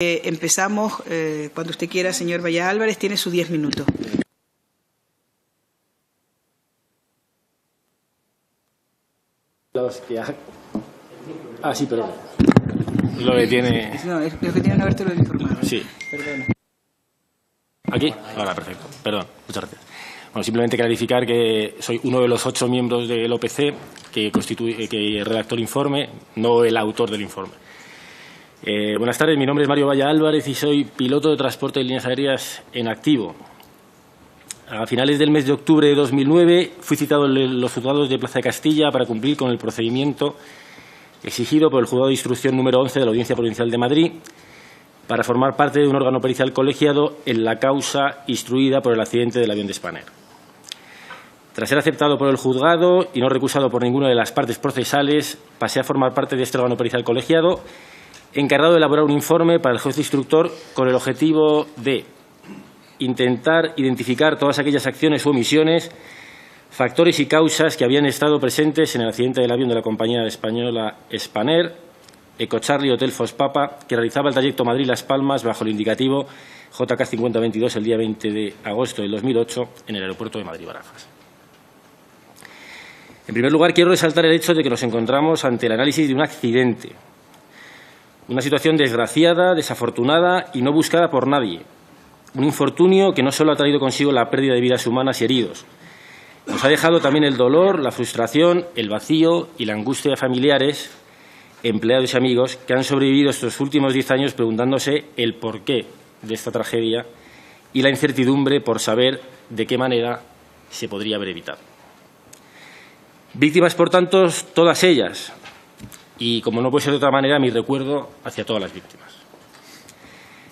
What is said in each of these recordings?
Empezamos cuando usted quiera, señor Valla Álvarez, tiene sus 10 minutos. Sí, perdón. Lo que tiene... No, es lo que tienen que habértelo informado. Sí. Perdona. ¿Aquí? Ahora, perfecto. Perdón, muchas gracias. Bueno, simplemente clarificar que soy uno de los 8 miembros del OPC que redactó el informe, no el autor del informe. Buenas tardes, mi nombre es Mario Valla Álvarez y soy piloto de transporte de líneas aéreas en activo. A finales del mes de octubre de 2009 fui citado en los juzgados de Plaza de Castilla para cumplir con el procedimiento exigido por el Juzgado de Instrucción número 11 de la Audiencia Provincial de Madrid para formar parte de un órgano pericial colegiado en la causa instruida por el accidente del avión de Spanair. Tras ser aceptado por el juzgado y no recusado por ninguna de las partes procesales, pasé a formar parte de este órgano pericial colegiado encargado de elaborar un informe para el juez instructor con el objetivo de intentar identificar todas aquellas acciones u omisiones, factores y causas que habían estado presentes en el accidente del avión de la compañía española Spanair, Ecocharlie Hotel Fospapa, que realizaba el trayecto Madrid-Las Palmas bajo el indicativo JK 5022 el día 20 de agosto del 2008 en el aeropuerto de Madrid-Barajas. En primer lugar, quiero resaltar el hecho de que nos encontramos ante el análisis de un accidente, una situación desgraciada, desafortunada y no buscada por nadie. Un infortunio que no solo ha traído consigo la pérdida de vidas humanas y heridos, nos ha dejado también el dolor, la frustración, el vacío y la angustia de familiares, empleados y amigos que han sobrevivido estos últimos 10 años preguntándose el porqué de esta tragedia y la incertidumbre por saber de qué manera se podría haber evitado. Víctimas, por tanto, todas ellas. Y, como no puede ser de otra manera, mi recuerdo hacia todas las víctimas.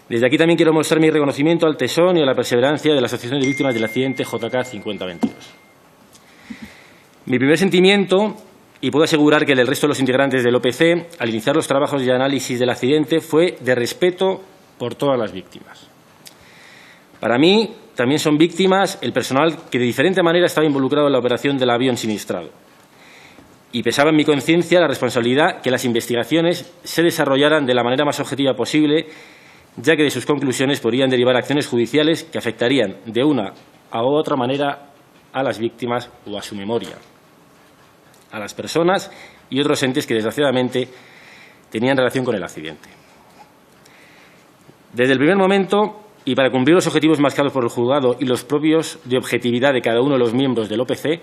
Desde aquí también quiero mostrar mi reconocimiento al tesón y a la perseverancia de la Asociación de Víctimas del Accidente JK 5022. Mi primer sentimiento, y puedo asegurar que el del resto de los integrantes del OPC, al iniciar los trabajos de análisis del accidente, fue de respeto por todas las víctimas. Para mí, también son víctimas el personal que de diferente manera estaba involucrado en la operación del avión siniestrado. Y pesaba en mi conciencia la responsabilidad que las investigaciones se desarrollaran de la manera más objetiva posible, ya que de sus conclusiones podrían derivar acciones judiciales que afectarían de una a otra manera a las víctimas o a su memoria, a las personas y otros entes que, desgraciadamente, tenían relación con el accidente. Desde el primer momento, y para cumplir los objetivos marcados por el juzgado y los propios de objetividad de cada uno de los miembros del OPC,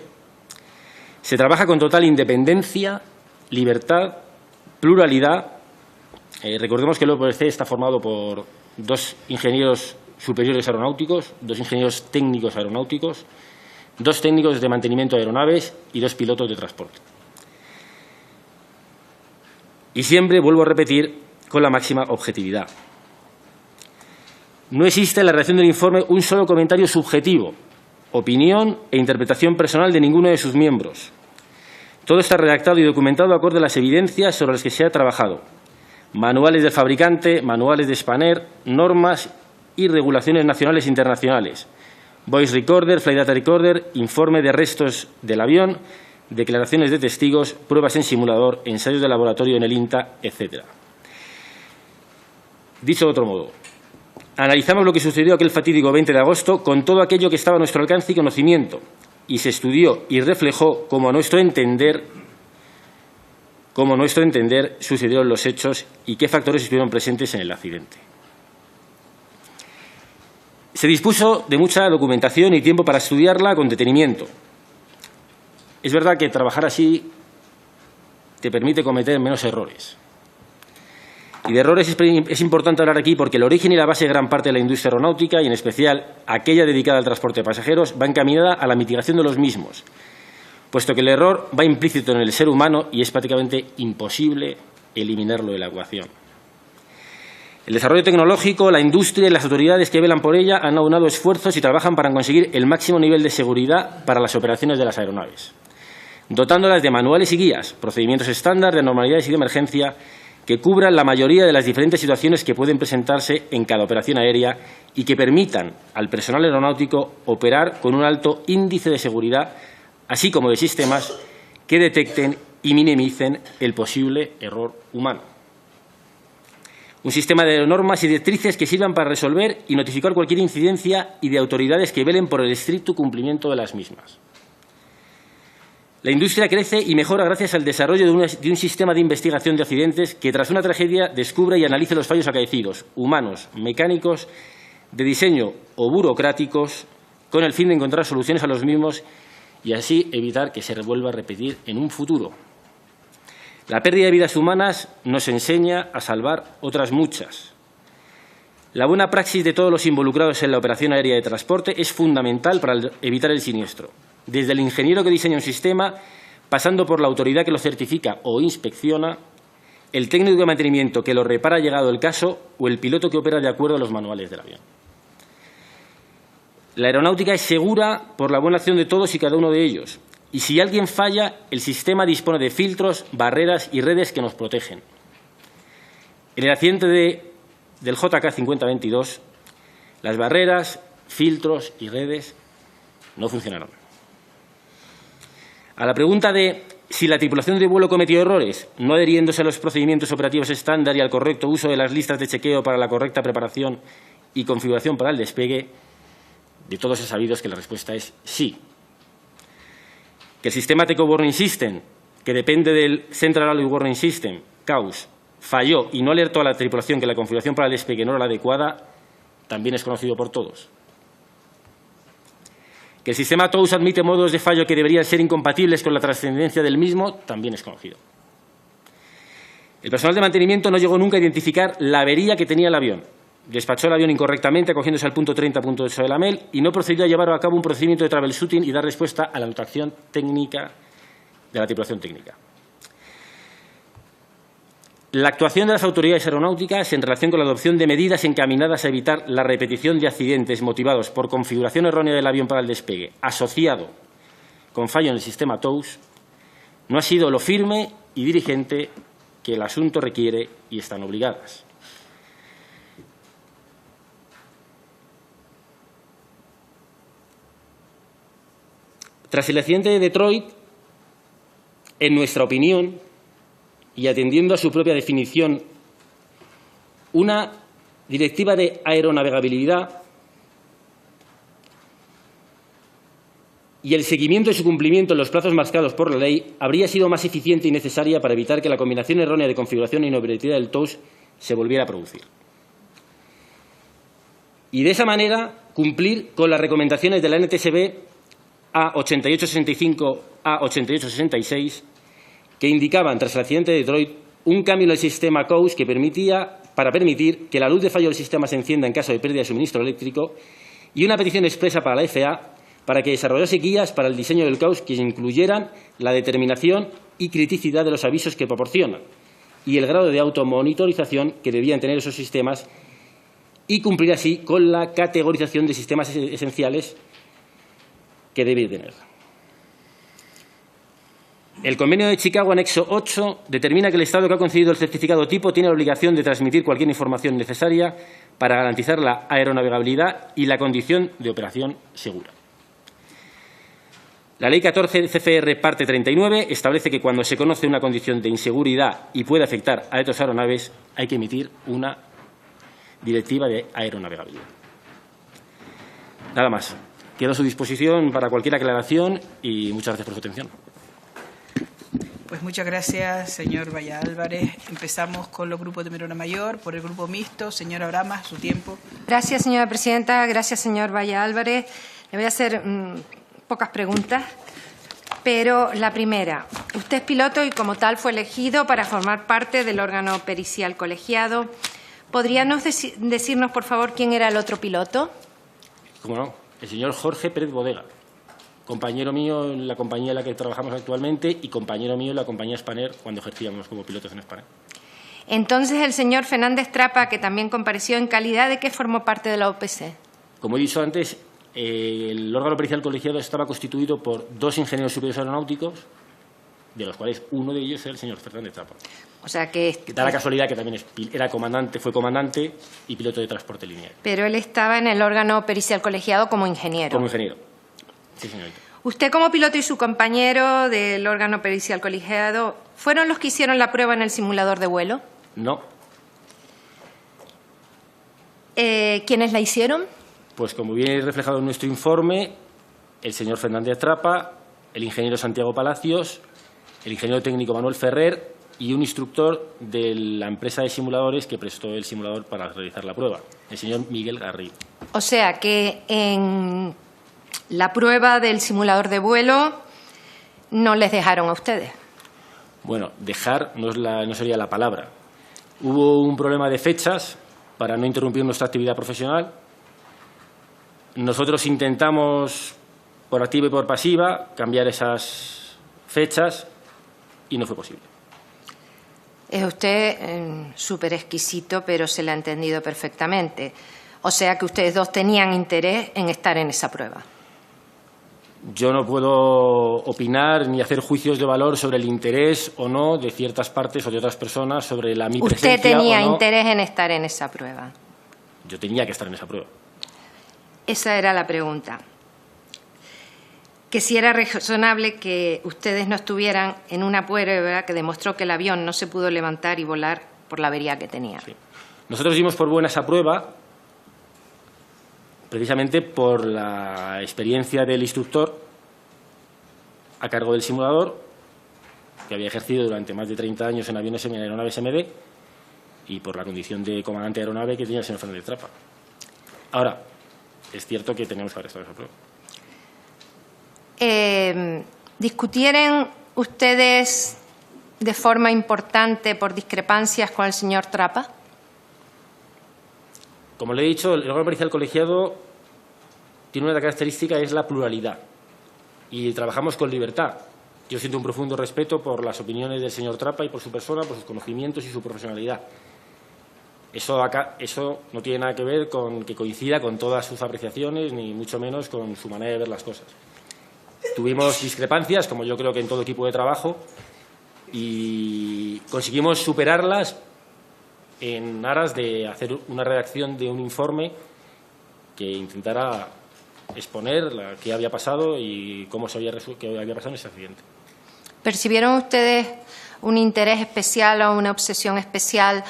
se trabaja con total independencia, libertad, pluralidad. Recordemos que el OPC está formado por 2 ingenieros superiores aeronáuticos, 2 ingenieros técnicos aeronáuticos, 2 técnicos de mantenimiento de aeronaves y 2 pilotos de transporte. Y siempre, vuelvo a repetir, con la máxima objetividad. No existe en la redacción del informe un solo comentario subjetivo, opinión e interpretación personal de ninguno de sus miembros. Todo está redactado y documentado acorde a las evidencias sobre las que se ha trabajado. Manuales del fabricante, manuales de Spanair, normas y regulaciones nacionales e internacionales. Voice recorder, flight data recorder, informe de restos del avión, declaraciones de testigos, pruebas en simulador, ensayos de laboratorio en el INTA, etc. Dicho de otro modo, analizamos lo que sucedió aquel fatídico 20 de agosto con todo aquello que estaba a nuestro alcance y conocimiento, y se estudió y reflejó cómo a nuestro entender sucedieron los hechos y qué factores estuvieron presentes en el accidente. Se dispuso de mucha documentación y tiempo para estudiarla con detenimiento. Es verdad que trabajar así te permite cometer menos errores. Y de errores es importante hablar aquí porque el origen y la base de gran parte de la industria aeronáutica, y en especial aquella dedicada al transporte de pasajeros, va encaminada a la mitigación de los mismos, puesto que el error va implícito en el ser humano y es prácticamente imposible eliminarlo de la ecuación. El desarrollo tecnológico, la industria y las autoridades que velan por ella han aunado esfuerzos y trabajan para conseguir el máximo nivel de seguridad para las operaciones de las aeronaves, dotándolas de manuales y guías, procedimientos estándar de anormalidades y de emergencia que cubran la mayoría de las diferentes situaciones que pueden presentarse en cada operación aérea y que permitan al personal aeronáutico operar con un alto índice de seguridad, así como de sistemas que detecten y minimicen el posible error humano. Un sistema de normas y directrices que sirvan para resolver y notificar cualquier incidencia y de autoridades que velen por el estricto cumplimiento de las mismas. La industria crece y mejora gracias al desarrollo de un sistema de investigación de accidentes que, tras una tragedia, descubra y analice los fallos acaecidos, humanos, mecánicos, de diseño o burocráticos, con el fin de encontrar soluciones a los mismos y así evitar que se vuelva a repetir en un futuro. La pérdida de vidas humanas nos enseña a salvar otras muchas. La buena praxis de todos los involucrados en la operación aérea de transporte es fundamental para evitar el siniestro. Desde el ingeniero que diseña un sistema, pasando por la autoridad que lo certifica o inspecciona, el técnico de mantenimiento que lo repara llegado el caso o el piloto que opera de acuerdo a los manuales del avión. La aeronáutica es segura por la buena acción de todos y cada uno de ellos. Y si alguien falla, el sistema dispone de filtros, barreras y redes que nos protegen. En el accidente del JK 5022, las barreras, filtros y redes no funcionaron. A la pregunta de si la tripulación de vuelo cometió errores, no adhiriéndose a los procedimientos operativos estándar y al correcto uso de las listas de chequeo para la correcta preparación y configuración para el despegue, de todos es sabido que la respuesta es sí. Que el sistema Take Warning System, que depende del Central Alloy Warning System, CAWS, falló y no alertó a la tripulación que la configuración para el despegue no era la adecuada, también es conocido por todos. Que el sistema TOWS admite modos de fallo que deberían ser incompatibles con la trascendencia del mismo, también es conocido. El personal de mantenimiento no llegó nunca a identificar la avería que tenía el avión. Despachó el avión incorrectamente acogiéndose al punto 30.8 de la MEL y no procedió a llevar a cabo un procedimiento de troubleshooting y dar respuesta a la anotación técnica de la tripulación técnica. La actuación de las autoridades aeronáuticas en relación con la adopción de medidas encaminadas a evitar la repetición de accidentes motivados por configuración errónea del avión para el despegue, asociado con fallo en el sistema TOWS, no ha sido lo firme y diligente que el asunto requiere y están obligadas. Tras el accidente de Detroit, en nuestra opinión, y atendiendo a su propia definición, una directiva de aeronavegabilidad y el seguimiento de su cumplimiento en los plazos marcados por la ley habría sido más eficiente y necesaria para evitar que la combinación errónea de configuración e inoperatividad del TOWS se volviera a producir. Y de esa manera cumplir con las recomendaciones de la NTSB A8865, A8866, que indicaban, tras el accidente de Detroit, un cambio en el sistema CAWS para permitir que la luz de fallo del sistema se encienda en caso de pérdida de suministro eléctrico y una petición expresa para la FAA para que desarrollase guías para el diseño del CAWS que incluyeran la determinación y criticidad de los avisos que proporcionan y el grado de automonitorización que debían tener esos sistemas y cumplir así con la categorización de sistemas esenciales que debe tener. El Convenio de Chicago, anexo 8, determina que el Estado que ha concedido el certificado tipo tiene la obligación de transmitir cualquier información necesaria para garantizar la aeronavegabilidad y la condición de operación segura. La Ley 14 CFR, parte 39, establece que cuando se conoce una condición de inseguridad y puede afectar a otras aeronaves, hay que emitir una directiva de aeronavegabilidad. Nada más. Quedo a su disposición para cualquier aclaración y muchas gracias por su atención. Pues muchas gracias, señor Valla Álvarez. Empezamos con los grupos de Merona Mayor. Por el grupo mixto, señora Bramas, su tiempo. Gracias, señora presidenta. Gracias, señor Valla Álvarez. Le voy a hacer pocas preguntas, pero la primera. Usted es piloto y como tal fue elegido para formar parte del órgano pericial colegiado. ¿Podríamos decirnos, por favor, quién era el otro piloto? ¿Cómo no? El señor Jorge Pérez Bodega, compañero mío en la compañía en la que trabajamos actualmente y compañero mío en la compañía Spanair cuando ejercíamos como pilotos en Spanair. Entonces, el señor Fernández Trapa, que también compareció en calidad de que formó parte de la OPC. Como he dicho antes, el órgano pericial colegiado estaba constituido por 2 ingenieros superiores aeronáuticos, de los cuales uno de ellos era el señor Fernández Trapa. O sea que da la casualidad que también era comandante, fue comandante y piloto de transporte lineal. Pero él estaba en el órgano pericial colegiado como ingeniero. Como ingeniero. Sí, señorita. Usted como piloto y su compañero del órgano pericial colegiado, ¿fueron los que hicieron la prueba en el simulador de vuelo? No. ¿Quiénes la hicieron? Pues como viene reflejado en nuestro informe, el señor Fernández Trapa, el ingeniero Santiago Palacios, el ingeniero técnico Manuel Ferrer y un instructor de la empresa de simuladores que prestó el simulador para realizar la prueba, el señor Miguel Garrido. O sea que en la prueba del simulador de vuelo no les dejaron a ustedes. Bueno, dejar no sería la palabra. Hubo un problema de fechas para no interrumpir nuestra actividad profesional. Nosotros intentamos, por activa y por pasiva, cambiar esas fechas y no fue posible. Es usted súper exquisito, pero se le ha entendido perfectamente. O sea que ustedes dos tenían interés en estar en esa prueba. Yo no puedo opinar ni hacer juicios de valor sobre el interés o no de ciertas partes o de otras personas sobre mi presencia. ¿Usted tenía o no. interés en estar en esa prueba? Yo tenía que estar en esa prueba. Esa era la pregunta. Que si era razonable que ustedes no estuvieran en una prueba que demostró que el avión no se pudo levantar y volar por la avería que tenía. Sí. Nosotros dimos por buena esa prueba precisamente por la experiencia del instructor a cargo del simulador, que había ejercido durante más de 30 años en aviones en aeronaves MD, y por la condición de comandante de aeronave que tenía el señor Fernández Trapa. Ahora, es cierto que tenemos que haber estado en esa prueba. ¿Discutieron ustedes de forma importante por discrepancias con el señor Trapa? Como le he dicho, el órgano pericial colegiado tiene una característica, es la pluralidad. Y trabajamos con libertad. Yo siento un profundo respeto por las opiniones del señor Trapa y por su persona, por sus conocimientos y su profesionalidad. Eso no tiene nada que ver con que coincida con todas sus apreciaciones, ni mucho menos con su manera de ver las cosas. Tuvimos discrepancias, como yo creo que en todo equipo de trabajo, y conseguimos superarlas en aras de hacer una redacción de un informe que intentara exponer qué había pasado y qué había pasado en ese accidente. ¿Percibieron ustedes un interés especial o una obsesión especial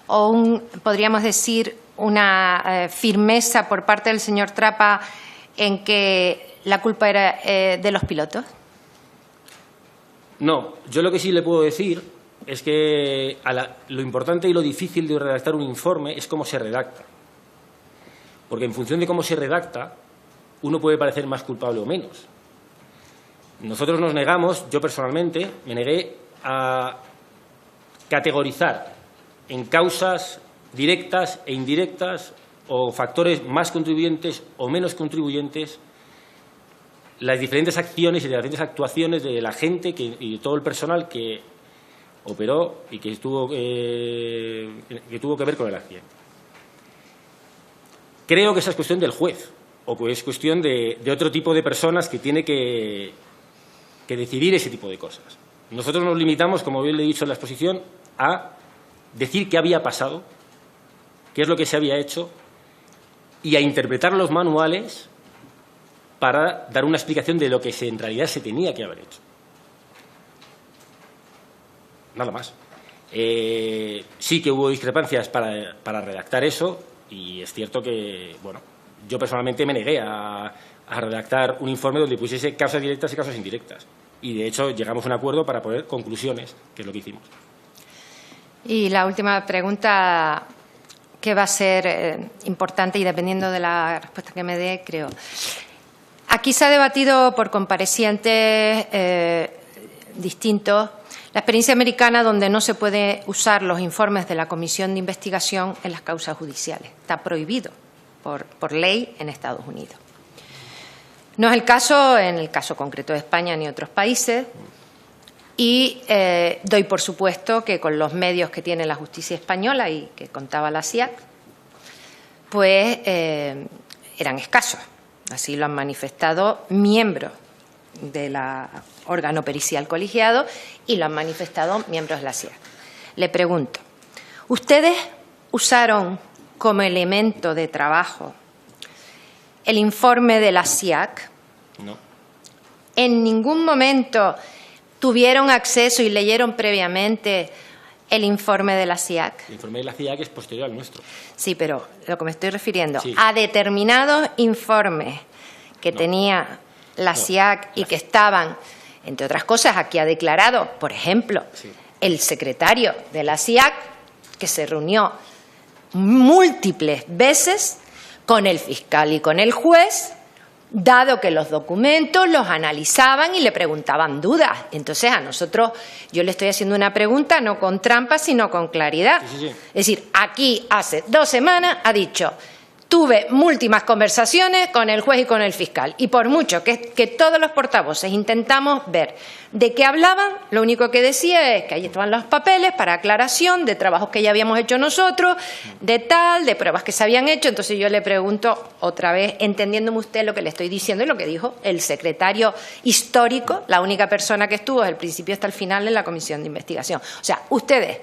o podríamos decir, una firmeza por parte del señor Trapa en que la culpa era de los pilotos? No, yo lo que sí le puedo decir es que lo importante y lo difícil de redactar un informe es cómo se redacta. Porque en función de cómo se redacta, uno puede parecer más culpable o menos. Nosotros nos negamos, yo personalmente, me negué a categorizar en causas directas e indirectas o factores más contribuyentes o menos contribuyentes las diferentes acciones y las diferentes actuaciones de la gente y de todo el personal que operó y que tuvo que ver con el accidente. Creo que esa es cuestión del juez o que es cuestión de otro tipo de personas que tiene que decidir ese tipo de cosas. Nosotros nos limitamos, como bien le he dicho en la exposición, a decir qué había pasado, qué es lo que se había hecho y a interpretar los manuales para dar una explicación de lo que en realidad se tenía que haber hecho. Nada más. Sí que hubo discrepancias para redactar eso y es cierto que, bueno, yo personalmente me negué a redactar un informe donde pusiese causas directas y causas indirectas. Y, de hecho, llegamos a un acuerdo para poner conclusiones, que es lo que hicimos. Y la última pregunta, que va a ser importante y dependiendo de la respuesta que me dé, creo. Aquí se ha debatido por comparecientes distintos la experiencia americana donde no se puede usar los informes de la Comisión de Investigación en las causas judiciales. Está prohibido por ley en Estados Unidos. No es el caso en el caso concreto de España ni otros países y doy por supuesto que con los medios que tiene la justicia española y que contaba la CIAC, pues eran escasos. Así lo han manifestado miembros del órgano pericial colegiado y lo han manifestado miembros de la CIAC. Le pregunto, ¿ustedes usaron como elemento de trabajo el informe de la CIAC? No. ¿En ningún momento tuvieron acceso y leyeron previamente el informe de la CIAC? El informe de la CIAC es posterior al nuestro. Sí, pero lo que me estoy refiriendo, Sí. a determinados informes que tenía la CIAC y que estaban, entre otras cosas, aquí ha declarado, por ejemplo, el secretario de la CIAC, que se reunió múltiples veces con el fiscal y con el juez, dado que los documentos los analizaban y le preguntaban dudas. Entonces, a nosotros, yo le estoy haciendo una pregunta no con trampa, sino con claridad. Sí. Es decir, aquí hace 2 semanas ha dicho: tuve múltiples conversaciones con el juez y con el fiscal, y por mucho que todos los portavoces intentamos ver de qué hablaban, lo único que decía es que ahí estaban los papeles para aclaración de trabajos que ya habíamos hecho nosotros, de pruebas que se habían hecho. Entonces yo le pregunto otra vez, entendiéndome usted lo que le estoy diciendo y lo que dijo el secretario histórico, la única persona que estuvo desde el principio hasta el final en la comisión de investigación. O sea, ustedes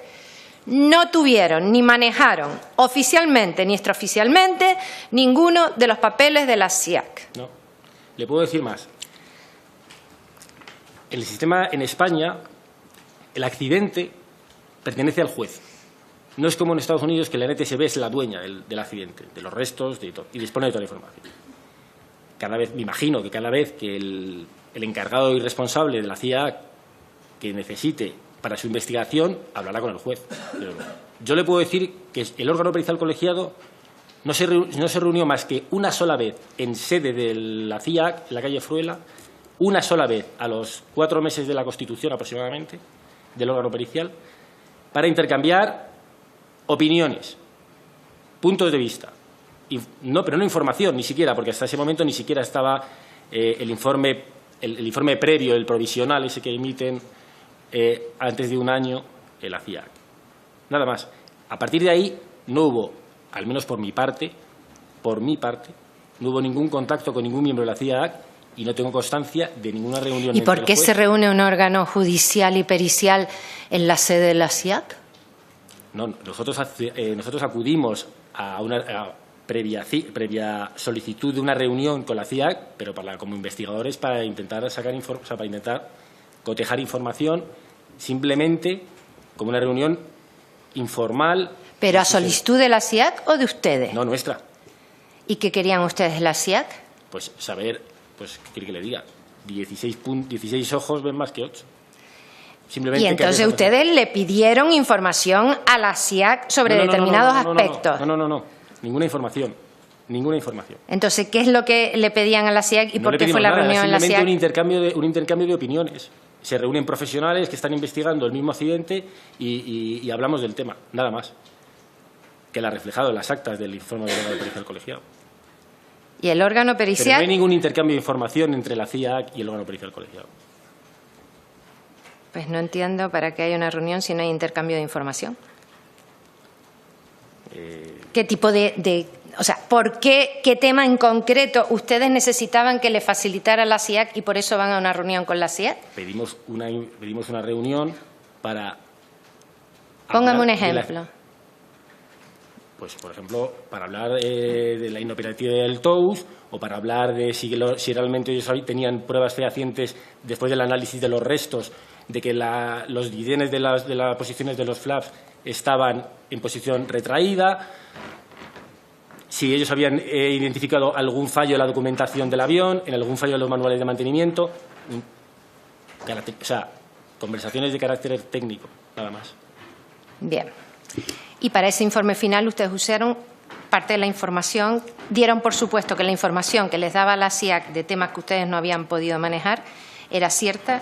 no tuvieron ni manejaron oficialmente ni extraoficialmente ninguno de los papeles de la CIAC. No. Le puedo decir más. El sistema en España, el accidente pertenece al juez. No es como en Estados Unidos, que la NTSB es la dueña del accidente, de los restos, de todo, y dispone de toda la información. Cada vez, me imagino que cada vez que el encargado y responsable de la CIAC que necesite para su investigación, hablará con el juez. Pero yo le puedo decir que el órgano pericial colegiado no se reunió más que una sola vez en sede de la CIAC, en la calle Fruela, una sola vez a los 4 meses de la Constitución aproximadamente, del órgano pericial, para intercambiar opiniones, puntos de vista. Pero no información, ni siquiera, porque hasta ese momento ni siquiera estaba el informe previo, el provisional, ese que emiten antes de un año la CIAC. Nada más. A partir de ahí no hubo, al menos por mi parte, no hubo ningún contacto con ningún miembro de la CIAC y no tengo constancia de ninguna reunión. ¿Y por qué se reúne un órgano judicial y pericial en la sede de la CIAC? No, nosotros acudimos a una previa solicitud de una reunión con la CIAC, pero como investigadores para intentar para intentar cotejar información, simplemente como una reunión informal. ¿Pero a solicitud de la CIAC o de ustedes? No, nuestra. ¿Y qué querían ustedes de la CIAC? Pues saber, ¿qué quiere que le diga? 16 ojos ven más que 8. Simplemente. Y entonces ustedes le pidieron información a la CIAC sobre determinados aspectos. No, ninguna información. Entonces, ¿qué es lo que le pedían a la CIAC y por qué fue la reunión en la CIAC? Simplemente un intercambio de opiniones. Se reúnen profesionales que están investigando el mismo accidente y hablamos del tema, nada más. Que la ha reflejado en las actas del informe del órgano pericial colegiado. ¿Y el órgano pericial? Pero no hay ningún intercambio de información entre la CIAC y el órgano pericial colegiado. Pues no entiendo para qué hay una reunión si no hay intercambio de información. ¿Qué tipo o sea, ¿por qué tema en concreto ustedes necesitaban que le facilitara la CIAC y por eso van a una reunión con la CIAC? Pedimos una reunión para... Póngame un ejemplo. Pues, por ejemplo, para hablar de la inoperatividad del TOUS o para hablar de si realmente ellos tenían pruebas fehacientes después del análisis de los restos de que los dividenes de las posiciones de los flaps estaban en posición retraída, si ellos habían identificado algún fallo en la documentación del avión, en algún fallo en los manuales de mantenimiento. O sea, conversaciones de carácter técnico, nada más. Bien. Y para ese informe final ustedes usaron parte de la información, dieron por supuesto que la información que les daba la CIAC de temas que ustedes no habían podido manejar era cierta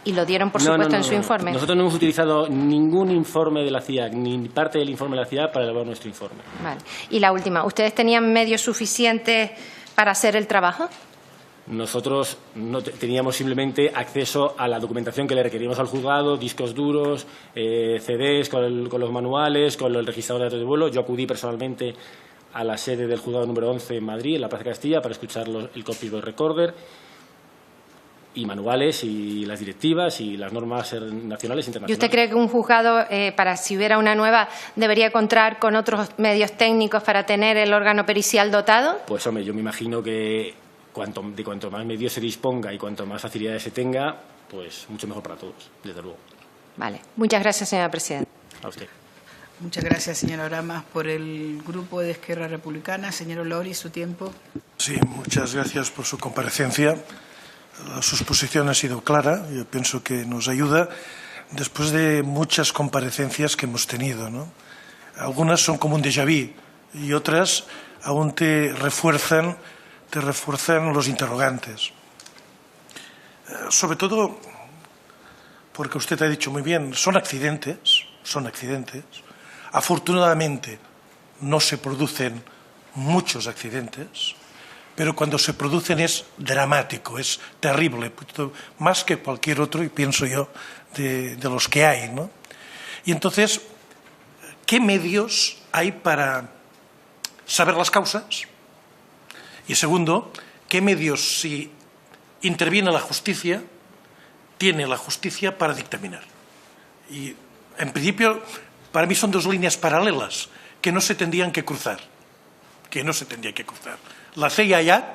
y lo dieron por supuesto en su informe. Nosotros no hemos utilizado ningún informe de la CIAC, ni parte del informe de la CIAC para elaborar nuestro informe. Vale. Y la última, ¿ustedes tenían medios suficientes para hacer el trabajo? Nosotros no teníamos simplemente acceso a la documentación que le requeríamos al juzgado, discos duros, CDs con los manuales, con el registrador de datos de vuelo. Yo acudí personalmente a la sede del juzgado número 11 en Madrid, en la Plaza Castilla, para escuchar el copyboard recorder y manuales y las directivas y las normas nacionales e internacionales. ¿Y usted cree que un juzgado, para si hubiera una nueva, debería contar con otros medios técnicos para tener el órgano pericial dotado? Pues, hombre, yo me imagino que cuanto más medios se disponga y cuanto más facilidades se tenga, pues mucho mejor para todos, desde luego. Vale. Muchas gracias, señora presidenta. A usted. Muchas gracias, señora Oramas. Por el Grupo de Esquerra Republicana, señor Olori, su tiempo. Sí, muchas gracias por su comparecencia. Su exposición ha sido clara, yo pienso que nos ayuda después de muchas comparecencias que hemos tenido, ¿no? Algunas son como un déjà vu y otras aún te refuerzan los interrogantes. Sobre todo porque usted ha dicho muy bien, son accidentes. Afortunadamente no se producen muchos accidentes, pero cuando se producen es dramático, es terrible, más que cualquier otro, y pienso yo, de los que hay, ¿no? Y entonces, ¿qué medios hay para saber las causas? Y segundo, ¿qué medios, si interviene la justicia, tiene la justicia para dictaminar? Y, en principio, para mí son dos líneas paralelas que no se tendrían que cruzar. La CIA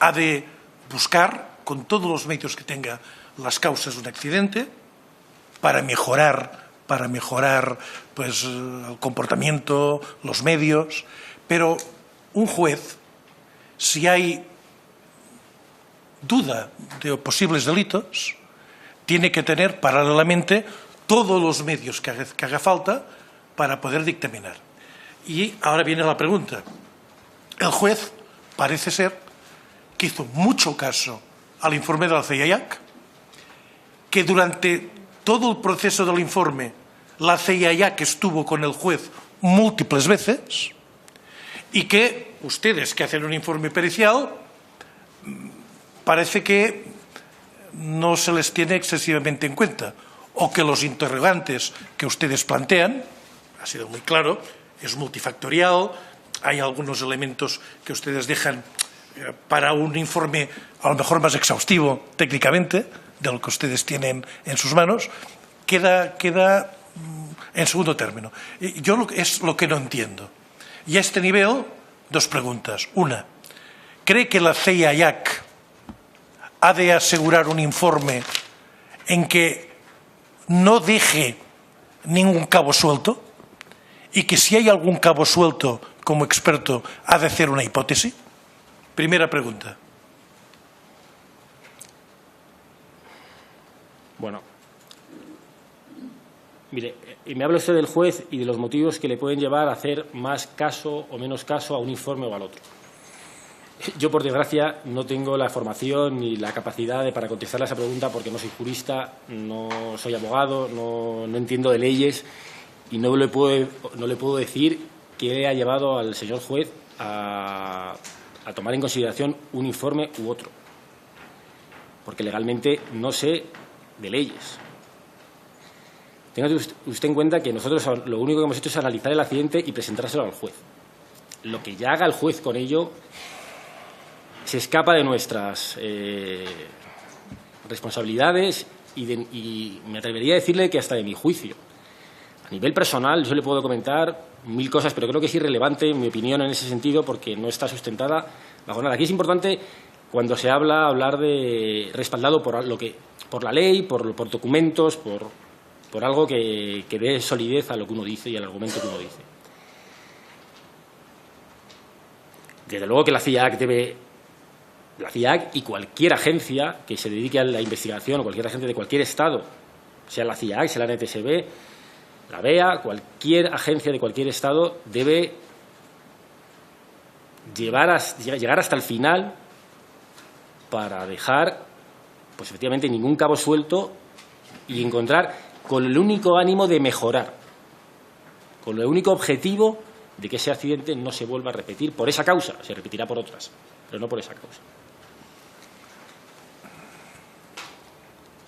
ha de buscar, con todos los medios que tenga, las causas de un accidente para mejorar pues, el comportamiento, los medios. Pero un juez, si hay duda de posibles delitos, tiene que tener paralelamente todos los medios que haga falta para poder dictaminar. Y ahora viene la pregunta. El juez parece ser que hizo mucho caso al informe de la CIA, que durante todo el proceso del informe la CIA estuvo con el juez múltiples veces y que ustedes que hacen un informe pericial parece que no se les tiene excesivamente en cuenta, o que los interrogantes que ustedes plantean, ha sido muy claro, es multifactorial, hay algunos elementos que ustedes dejan para un informe a lo mejor más exhaustivo técnicamente de lo que ustedes tienen en sus manos, queda en segundo término. Yo es lo que no entiendo. Y a este nivel, dos preguntas. Una, ¿cree que la CIA ha de asegurar un informe en que no deje ningún cabo suelto y que si hay algún cabo suelto como experto ha de hacer una hipótesis? Primera pregunta. Bueno, mire, me habla usted del juez y de los motivos que le pueden llevar a hacer más caso o menos caso a un informe o al otro. Yo, por desgracia, no tengo la formación ni la capacidad para contestarle a esa pregunta porque no soy jurista, no soy abogado, no entiendo de leyes y no le puedo decir qué ha llevado al señor juez a tomar en consideración un informe u otro, porque legalmente no sé de leyes. Tenga usted en cuenta que nosotros lo único que hemos hecho es analizar el accidente y presentárselo al juez. Lo que ya haga el juez con ello se escapa de nuestras responsabilidades y me atrevería a decirle que hasta de mi juicio. A nivel personal yo le puedo comentar 1000 cosas, pero creo que es irrelevante mi opinión en ese sentido porque no está sustentada bajo nada. Aquí es importante, cuando se hablar de respaldado por la ley, por documentos, por algo que dé solidez a lo que uno dice y al argumento que uno dice. Desde luego que la CIA y cualquier agencia que se dedique a la investigación o cualquier agente de cualquier Estado, sea la CIA, sea la NTSB, la BEA, cualquier agencia de cualquier Estado debe llegar hasta el final para dejar, pues efectivamente, ningún cabo suelto y encontrar con el único ánimo de mejorar, con el único objetivo de que ese accidente no se vuelva a repetir por esa causa, se repetirá por otras, pero no por esa causa.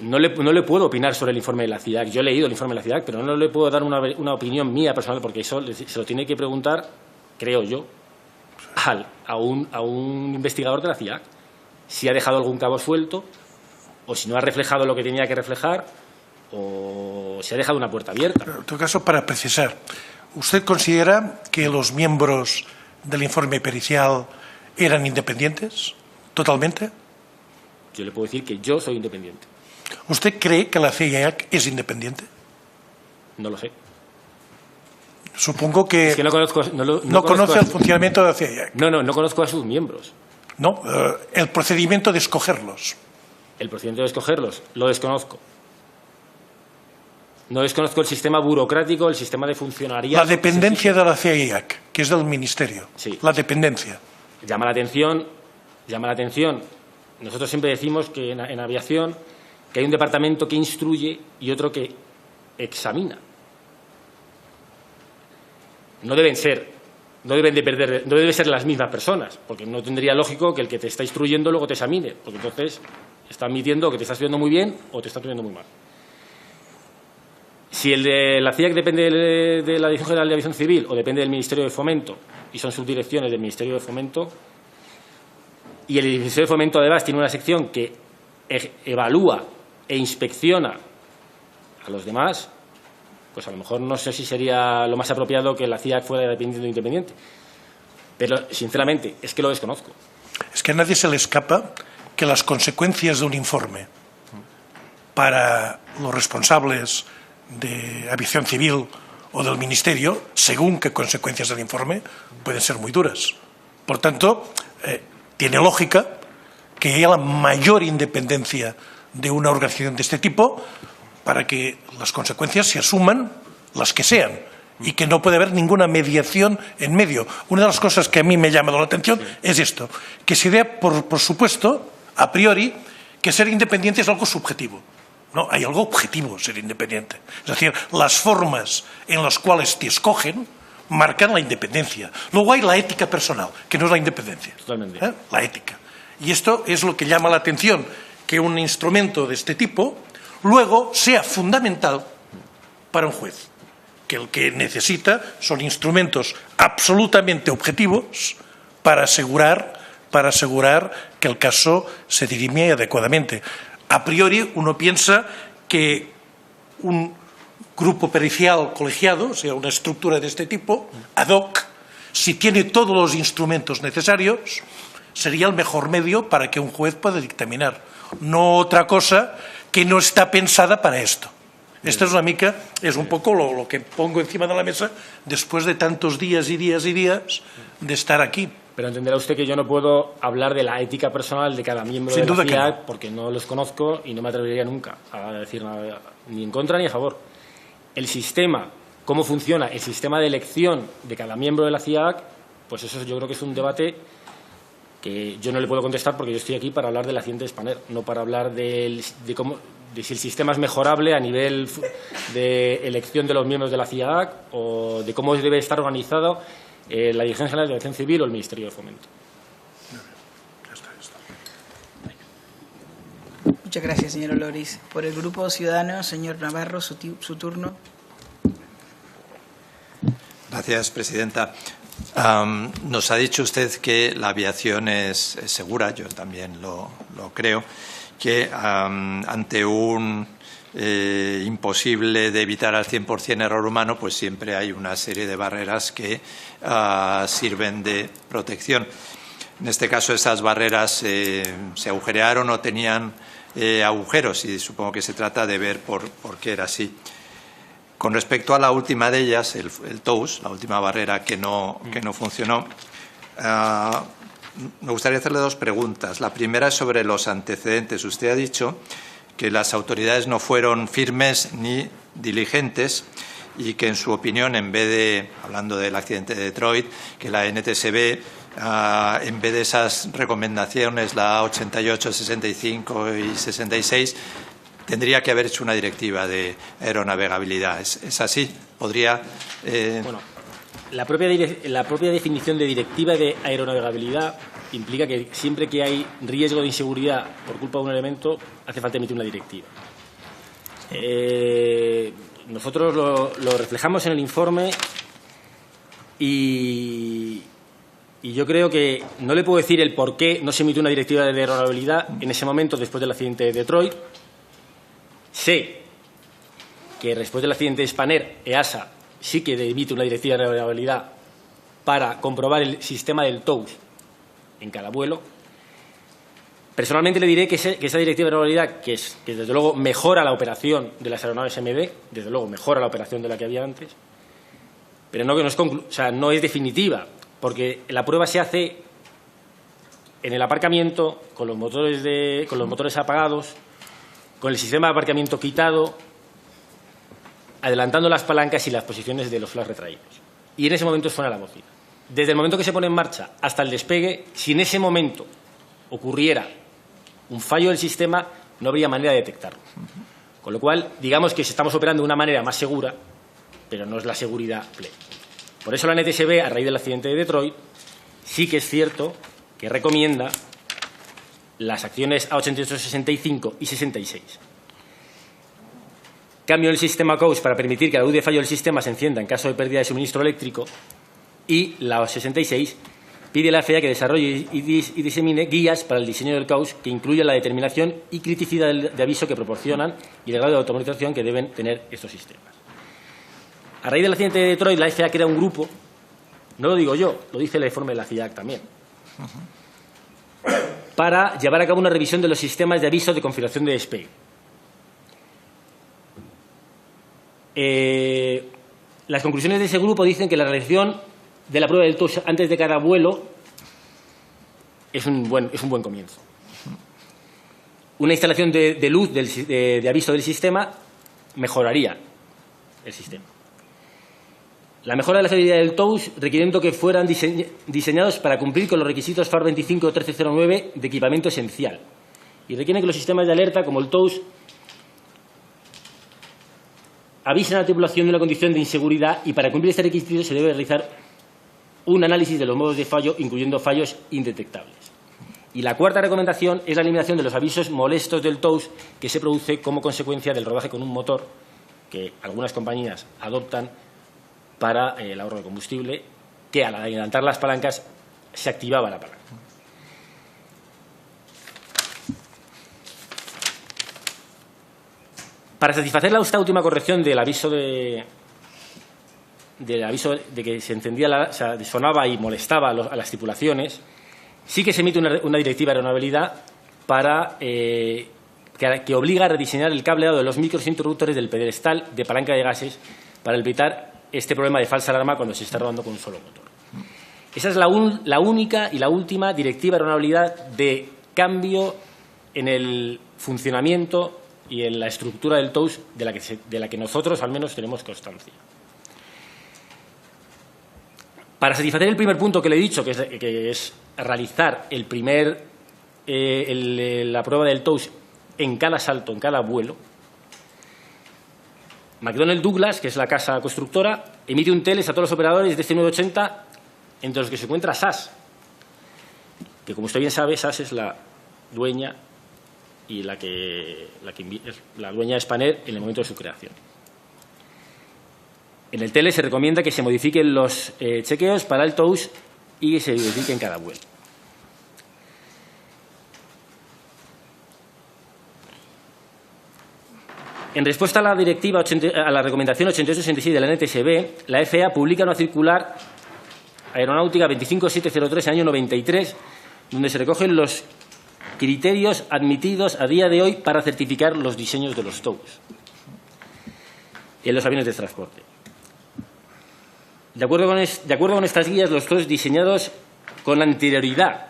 No le puedo opinar sobre el informe de la CIDAC. Yo he leído el informe de la CIDAC, pero no le puedo dar una opinión mía personal, porque eso se lo tiene que preguntar, creo yo, a un investigador de la CIDAC. Si ha dejado algún cabo suelto, o si no ha reflejado lo que tenía que reflejar, o si ha dejado una puerta abierta. En todo caso, para precisar, ¿usted considera que los miembros del informe pericial eran independientes? ¿Totalmente? Yo le puedo decir que yo soy independiente. ¿Usted cree que la CIA es independiente? No lo sé. Supongo que, Es que no conozco, no conoce el funcionamiento de la CIAC. No conozco a sus miembros. No, el procedimiento de escogerlos. El procedimiento de escogerlos lo desconozco. No desconozco el sistema burocrático, el sistema de funcionariado. La dependencia de la CIAC, que es del Ministerio. Sí. La dependencia. Llama la atención. Nosotros siempre decimos que en aviación que hay un departamento que instruye y otro que examina. No deben ser las mismas personas, porque no tendría lógico que el que te está instruyendo luego te examine, porque entonces está admitiendo que te está estudiando muy bien o te está estudiando muy mal. Si el de la CIAC depende de la Dirección General de Aviación Civil o depende del Ministerio de Fomento y son subdirecciones del Ministerio de Fomento, y el Ministerio de Fomento además tiene una sección que evalúa e inspecciona a los demás, pues a lo mejor no sé si sería lo más apropiado que la CIAC fuera dependiente o independiente. Pero, sinceramente, es que lo desconozco. Es que a nadie se le escapa que las consecuencias de un informe para los responsables de aviación civil o del Ministerio, según qué consecuencias del informe, pueden ser muy duras. Por tanto, tiene lógica que haya la mayor independencia de una organización de este tipo para que las consecuencias se asuman las que sean y que no puede haber ninguna mediación en medio. Una de las cosas que a mí me llama la atención es esto, que se dé por supuesto, a priori, que ser independiente es algo subjetivo. No, hay algo objetivo ser independiente. Es decir, las formas en las cuales te escogen marcan la independencia. Luego hay la ética personal, que no es la independencia. Totalmente. La ética. Y esto es lo que llama la atención, que un instrumento de este tipo luego sea fundamental para un juez, que el que necesita son instrumentos absolutamente objetivos para asegurar que el caso se dirime adecuadamente. A priori uno piensa que un grupo pericial colegiado, o sea, una estructura de este tipo, ad hoc, si tiene todos los instrumentos necesarios, sería el mejor medio para que un juez pueda dictaminar. No otra cosa que no está pensada para esto. Esto es una mica, es un poco lo que pongo encima de la mesa después de tantos días y días y días de estar aquí. Pero entenderá usted que yo no puedo hablar de la ética personal de cada miembro de la CIAC porque no los conozco y no me atrevería nunca a decir nada ni en contra ni a favor. El sistema, cómo funciona el sistema de elección de cada miembro de la CIAC, pues eso yo creo que es un debate que yo no le puedo contestar porque yo estoy aquí para hablar del accidente de Spanair, no para hablar de si el sistema es mejorable a nivel de elección de los miembros de la CIAC o de cómo debe estar organizado la Dirección General de Aviación Civil o el Ministerio de Fomento. Muchas gracias, señor Oloris. Por el Grupo Ciudadano, señor Navarro, su turno. Gracias, presidenta. Nos ha dicho usted que la aviación es segura, yo también lo creo, que ante un imposible de evitar al 100% error humano, pues siempre hay una serie de barreras que sirven de protección. En este caso, esas barreras se agujerearon o tenían agujeros y supongo que se trata de ver por qué era así. Con respecto a la última de ellas, el TOWS, la última barrera que no funcionó, me gustaría hacerle dos preguntas. La primera es sobre los antecedentes. Usted ha dicho que las autoridades no fueron firmes ni diligentes y que, en su opinión, en vez de, hablando del accidente de Detroit, que la NTSB, en vez de esas recomendaciones, la 88, 65 y 66, tendría que haber hecho una directiva de aeronavegabilidad. ¿Es así? ¿Podría...? Bueno, la propia definición de directiva de aeronavegabilidad implica que siempre que hay riesgo de inseguridad por culpa de un elemento, hace falta emitir una directiva. Nosotros lo reflejamos en el informe y yo creo que no le puedo decir el por qué no se emitió una directiva de aeronavegabilidad en ese momento después del accidente de Detroit. Sé que después del accidente de Spanair, EASA sí que emite una directiva de aeronavegabilidad para comprobar el sistema del TOWS en cada vuelo. Personalmente le diré que esa directiva de aeronavegabilidad, que desde luego mejora la operación de las aeronaves MD, desde luego mejora la operación de la que había antes, pero no, no es definitiva, porque la prueba se hace en el aparcamiento, con los motores apagados, con el sistema de aparcamiento quitado, adelantando las palancas y las posiciones de los flash retraídos. Y en ese momento suena la bocina. Desde el momento que se pone en marcha hasta el despegue, si en ese momento ocurriera un fallo del sistema, no habría manera de detectarlo. Con lo cual, digamos que estamos operando de una manera más segura, pero no es la seguridad plena. Por eso la NTSB, a raíz del accidente de Detroit, sí que es cierto que recomienda las acciones A88, 65 y 66. Cambio el sistema COUS para permitir que la luz de fallo del sistema se encienda en caso de pérdida de suministro eléctrico, y la 66 pide a la FAA que desarrolle y disemine guías para el diseño del COUS que incluya la determinación y criticidad de aviso que proporcionan y el grado de automatización que deben tener estos sistemas. A raíz del accidente de Detroit, la FAA crea un grupo, no lo digo yo, lo dice el informe de la FIAC también, para llevar a cabo una revisión de los sistemas de aviso de configuración de despegue. Las conclusiones de ese grupo dicen que la realización de la prueba del TOUS antes de cada vuelo es un buen comienzo. Una instalación de luz de aviso del sistema mejoraría el sistema. La mejora de la fiabilidad del TOUS requiriendo que fueran diseñados para cumplir con los requisitos FAR 25.1309 de equipamiento esencial, y requieren que los sistemas de alerta como el TOUS avisen a la tripulación de una condición de inseguridad, y para cumplir este requisito se debe realizar un análisis de los modos de fallo, incluyendo fallos indetectables. Y la cuarta recomendación es la eliminación de los avisos molestos del TOUS que se produce como consecuencia del rodaje con un motor que algunas compañías adoptan para el ahorro de combustible, que al adelantar las palancas se activaba la palanca. Para satisfacer esta última corrección del aviso de que se encendía, sonaba y molestaba a las tripulaciones, sí que se emite una directiva de aeronavegabilidad que obliga a rediseñar el cableado de los microinterruptores del pedestal de palanca de gases para evitar este problema de falsa alarma cuando se está rodando con un solo motor. Esa es la única y la última directiva de aeronavegabilidad de cambio en el funcionamiento y en la estructura del TOUS de la que nosotros al menos tenemos constancia. Para satisfacer el primer punto que le he dicho, que es realizar la prueba del TOUS en cada salto, en cada vuelo, McDonnell Douglas, que es la casa constructora, emite un TELES a todos los operadores de C980, entre los que se encuentra SAS, que como usted bien sabe, SAS es la dueña y la dueña de Spanair en el momento de su creación. En el TELES se recomienda que se modifiquen los chequeos para el TOUS y que se verifiquen cada vuelo. En respuesta a la directiva a la recomendación 8866 de la NTSB, la FAA publica una circular aeronáutica 25703 año 93, donde se recogen los criterios admitidos a día de hoy para certificar los diseños de los TOUS en los aviones de transporte. De acuerdo con estas guías, los TOUS diseñados con anterioridad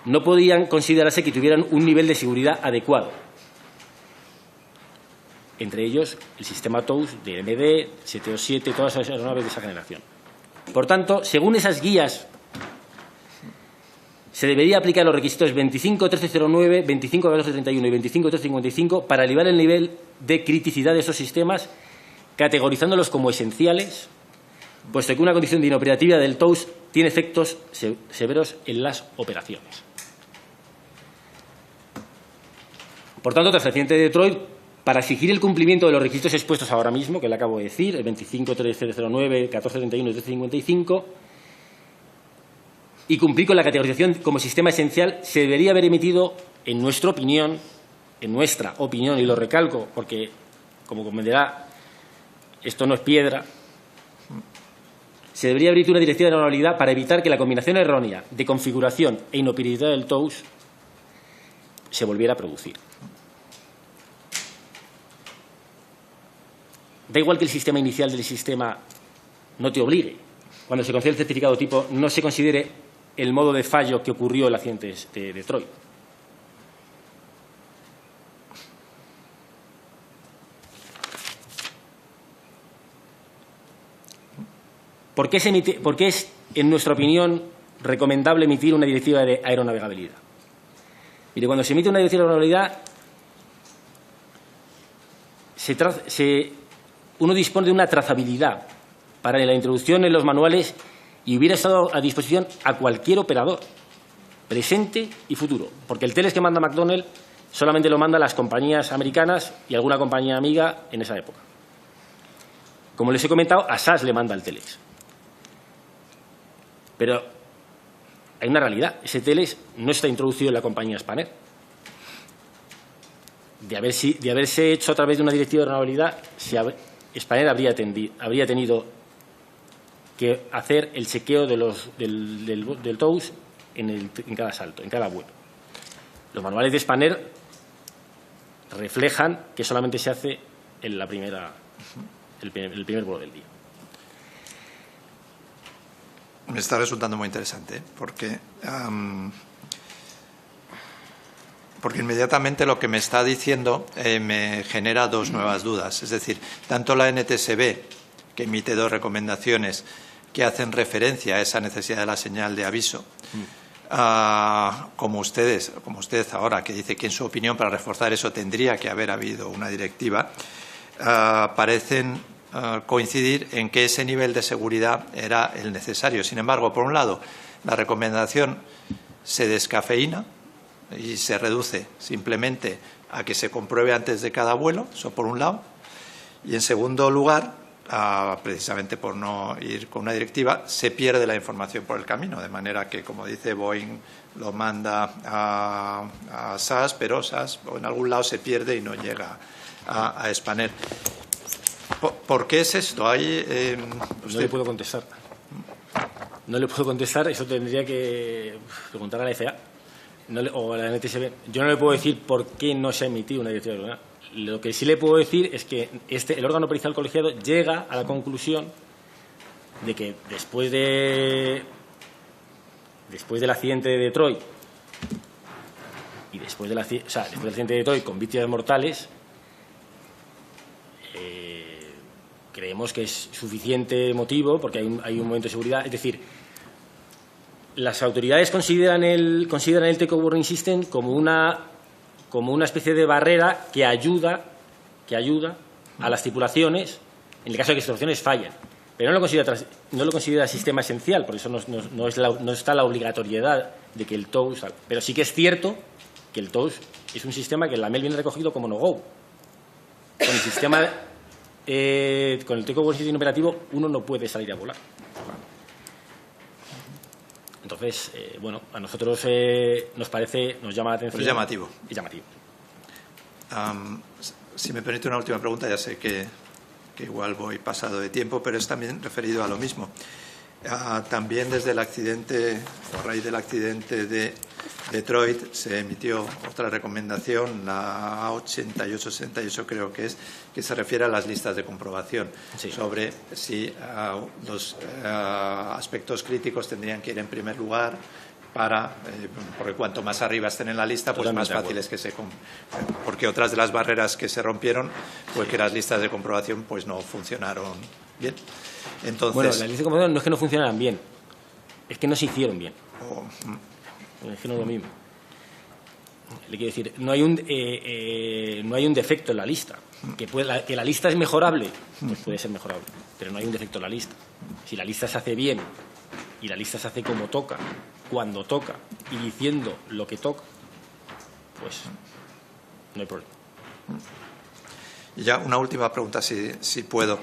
no podían considerarse que tuvieran un nivel de seguridad adecuado. Entre ellos, el sistema TOUS de MD, 727, todas esas aeronaves de esa generación. Por tanto, según esas guías, se debería aplicar los requisitos 25.1309, 25.1431 y 25.1355 para elevar el nivel de criticidad de esos sistemas, categorizándolos como esenciales, puesto que una condición de inoperatividad del TOUS tiene efectos severos en las operaciones. Por tanto, tras el accidente de Detroit, para exigir el cumplimiento de los requisitos expuestos ahora mismo, que le acabo de decir, el 25.1309, 1431 y 1355, y cumplir con la categorización como sistema esencial, se debería haber emitido, en nuestra opinión, y lo recalco porque, como comprenderá, esto no es piedra, se debería haber emitido una directiva de aeronavegabilidad para evitar que la combinación errónea de configuración e inoperatividad del TOUS se volviera a producir. da igual que el sistema inicial del sistema no te obligue. Cuando se concede el certificado tipo, no se considere el modo de fallo que ocurrió en el accidente de Detroit. ¿Por qué es, en nuestra opinión, recomendable emitir una directiva de aeronavegabilidad? Mire, cuando se emite una directiva de aeronavegabilidad, uno dispone de una trazabilidad para la introducción en los manuales y hubiera estado a disposición a cualquier operador, presente y futuro, porque el Telex que manda McDonnell solamente lo manda a las compañías americanas y alguna compañía amiga en esa época. Como les he comentado, a SAS le manda el Telex. Pero hay una realidad, ese Telex no está introducido en la compañía Spanair. De haberse hecho a través de una directiva de aeronavegabilidad, Spanair habría tenido que hacer el chequeo del TOWS en cada salto, en cada vuelo. Los manuales de Spanair reflejan que solamente se hace en el primer vuelo del día. Me está resultando muy interesante, porque inmediatamente lo que me está diciendo me genera dos nuevas dudas. Es decir, tanto la NTSB, que emite dos recomendaciones que hacen referencia a esa necesidad de la señal de aviso, como usted ahora, que dice que en su opinión para reforzar eso tendría que haber habido una directiva, parecen coincidir en que ese nivel de seguridad era el necesario. Sin embargo, por un lado, la recomendación se descafeína y se reduce simplemente a que se compruebe antes de cada vuelo, eso por un lado. Y en segundo lugar, precisamente por no ir con una directiva, se pierde la información por el camino, de manera que, como dice Boeing, lo manda a SAS, pero SAS en algún lado se pierde y no llega a Spanair. ¿Por qué es esto? No le puedo contestar. No le puedo contestar, eso tendría que preguntar a la FAA o a la NTSB. Yo no le puedo decir por qué no se ha emitido una directiva de aeronavegabilidad. Lo que sí le puedo decir es que el órgano pericial colegiado llega a la conclusión de que después del accidente de Detroit y después del accidente de Detroit con víctimas mortales, creemos que es suficiente motivo, porque hay un momento de seguridad. Es decir, las autoridades consideran el Take Warning System como una especie de barrera que ayuda a las tripulaciones en el caso de que las tripulaciones fallen. Pero no lo considera sistema esencial, por eso no está la obligatoriedad de que el TOWS. Pero sí que es cierto que el TOWS es un sistema que en la MEL viene recogido como no-go. Con el sistema con el Take Warning System operativo uno no puede salir a volar. Entonces, a nosotros nos llama la atención. Pues llamativo. Es llamativo. Si me permite una última pregunta, ya sé que igual voy pasado de tiempo, pero es también referido a lo mismo. También desde el accidente, o a raíz del accidente de Detroit, se emitió otra recomendación, la 8868 creo que es, que se refiere a las listas de comprobación, sí, sobre si los aspectos críticos tendrían que ir en primer lugar porque cuanto más arriba estén en la lista, pues más fácil es que porque otras de las barreras que se rompieron fue que las listas de comprobación pues no funcionaron bien. Entonces, las listas de comprobación no es que no funcionaran bien, es que no se hicieron bien. Es que no es lo mismo. Le quiero decir, no hay un defecto en la lista. Que la lista es mejorable, pues puede ser mejorable, pero no hay un defecto en la lista. Si la lista se hace bien y la lista se hace como toca, cuando toca y diciendo lo que toca, pues no hay problema. Y ya una última pregunta, si puedo.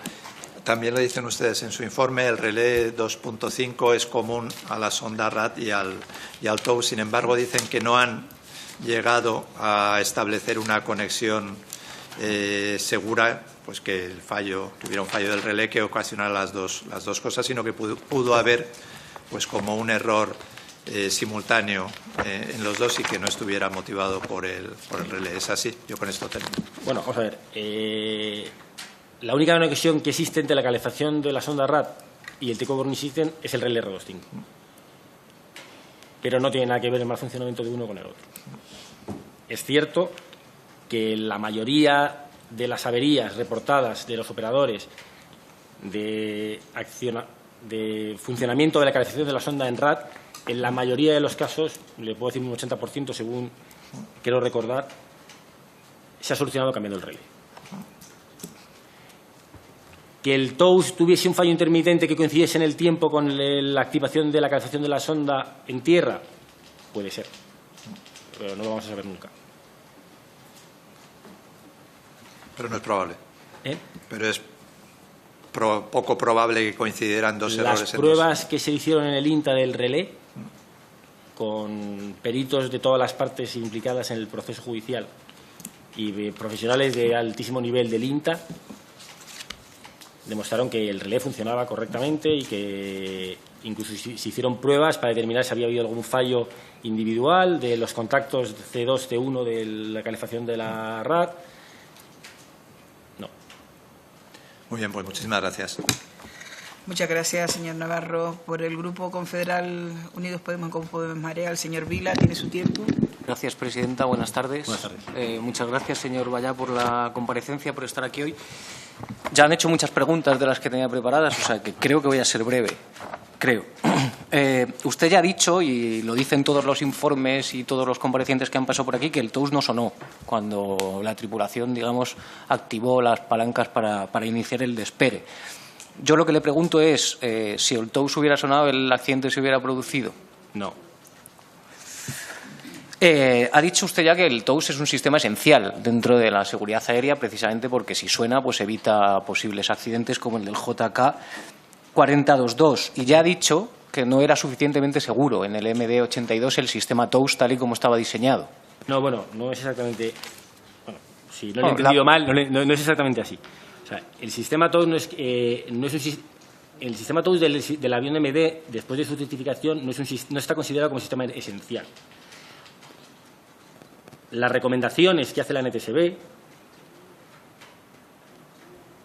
También le dicen ustedes en su informe, el relé 2.5 es común a la sonda RAD y al TOW. Sin embargo, dicen que no han llegado a establecer una conexión segura, pues que hubiera un fallo del relé que ocasionara las dos cosas, sino que pudo haber pues como un error simultáneo en los dos y que no estuviera motivado por el relé. ¿Es así? Yo con esto termino. Bueno, vamos a ver. la única conexión que existe entre la calefacción de la sonda RAD y el Take-Over System es el relé R25. Pero no tiene nada que ver el mal funcionamiento de uno con el otro. Es cierto que la mayoría de las averías reportadas de los operadores de funcionamiento de la calefacción de la sonda en RAD, en la mayoría de los casos, le puedo decir un 80% según quiero recordar, se ha solucionado cambiando el relé. Que el TOWS tuviese un fallo intermitente que coincidiese en el tiempo con la activación de la calefacción de la sonda en tierra, puede ser, pero no lo vamos a saber nunca. Pero no es probable. ¿Eh? Pero es poco probable que coincidieran dos errores. Las pruebas que se hicieron en el INTA del relé, con peritos de todas las partes implicadas en el proceso judicial y de profesionales de altísimo nivel del INTA, demostraron que el relé funcionaba correctamente y que incluso se hicieron pruebas para determinar si había habido algún fallo individual de los contactos C2, C1 de la calefacción de la RAD. No. Muy bien, pues muchísimas gracias. Muchas gracias, señor Navarro. Por el Grupo Confederal Unidos Podemos con Podemos Marea, el señor Vila tiene su tiempo. Gracias, presidenta. Buenas tardes. Buenas tardes. Muchas gracias, señor Vallá, por la comparecencia, por estar aquí hoy. Ya han hecho muchas preguntas de las que tenía preparadas, o sea que creo que voy a ser breve. Creo. Usted ya ha dicho, y lo dicen todos los informes y todos los comparecientes que han pasado por aquí, que el TOWS no sonó cuando la tripulación, digamos, activó las palancas para iniciar el despegue. Yo lo que le pregunto es, si el TOWS hubiera sonado, ¿el accidente se hubiera producido? No. Ha dicho usted ya que el TOWS es un sistema esencial dentro de la seguridad aérea, precisamente porque si suena, pues evita posibles accidentes como el del JK 4022. Y ya ha dicho que no era suficientemente seguro en el MD82 el sistema TOWS tal y como estaba diseñado. No, bueno, no es exactamente... Bueno, si no lo he entendido mal, no es exactamente así. O sea, el sistema TOWS no es un... El sistema TOWS del avión MD, después de su certificación, no está considerado como sistema esencial. Las recomendaciones que hace la NTSB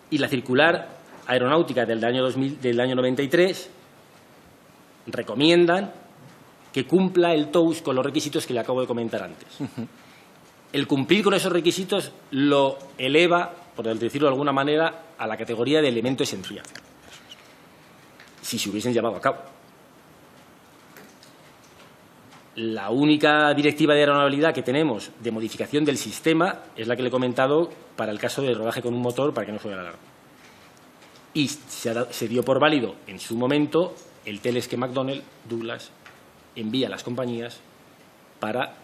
y la circular aeronáutica del año 93 recomiendan que cumpla el TOWS con los requisitos que le acabo de comentar antes. El cumplir con esos requisitos lo eleva, por decirlo de alguna manera, a la categoría de elemento esencial, si se hubiesen llevado a cabo. La única directiva de aeronavegabilidad que tenemos de modificación del sistema es la que le he comentado para el caso de rodaje con un motor para que no suene la alarma. Y se dio por válido en su momento el telex que McDonnell Douglas envía a las compañías para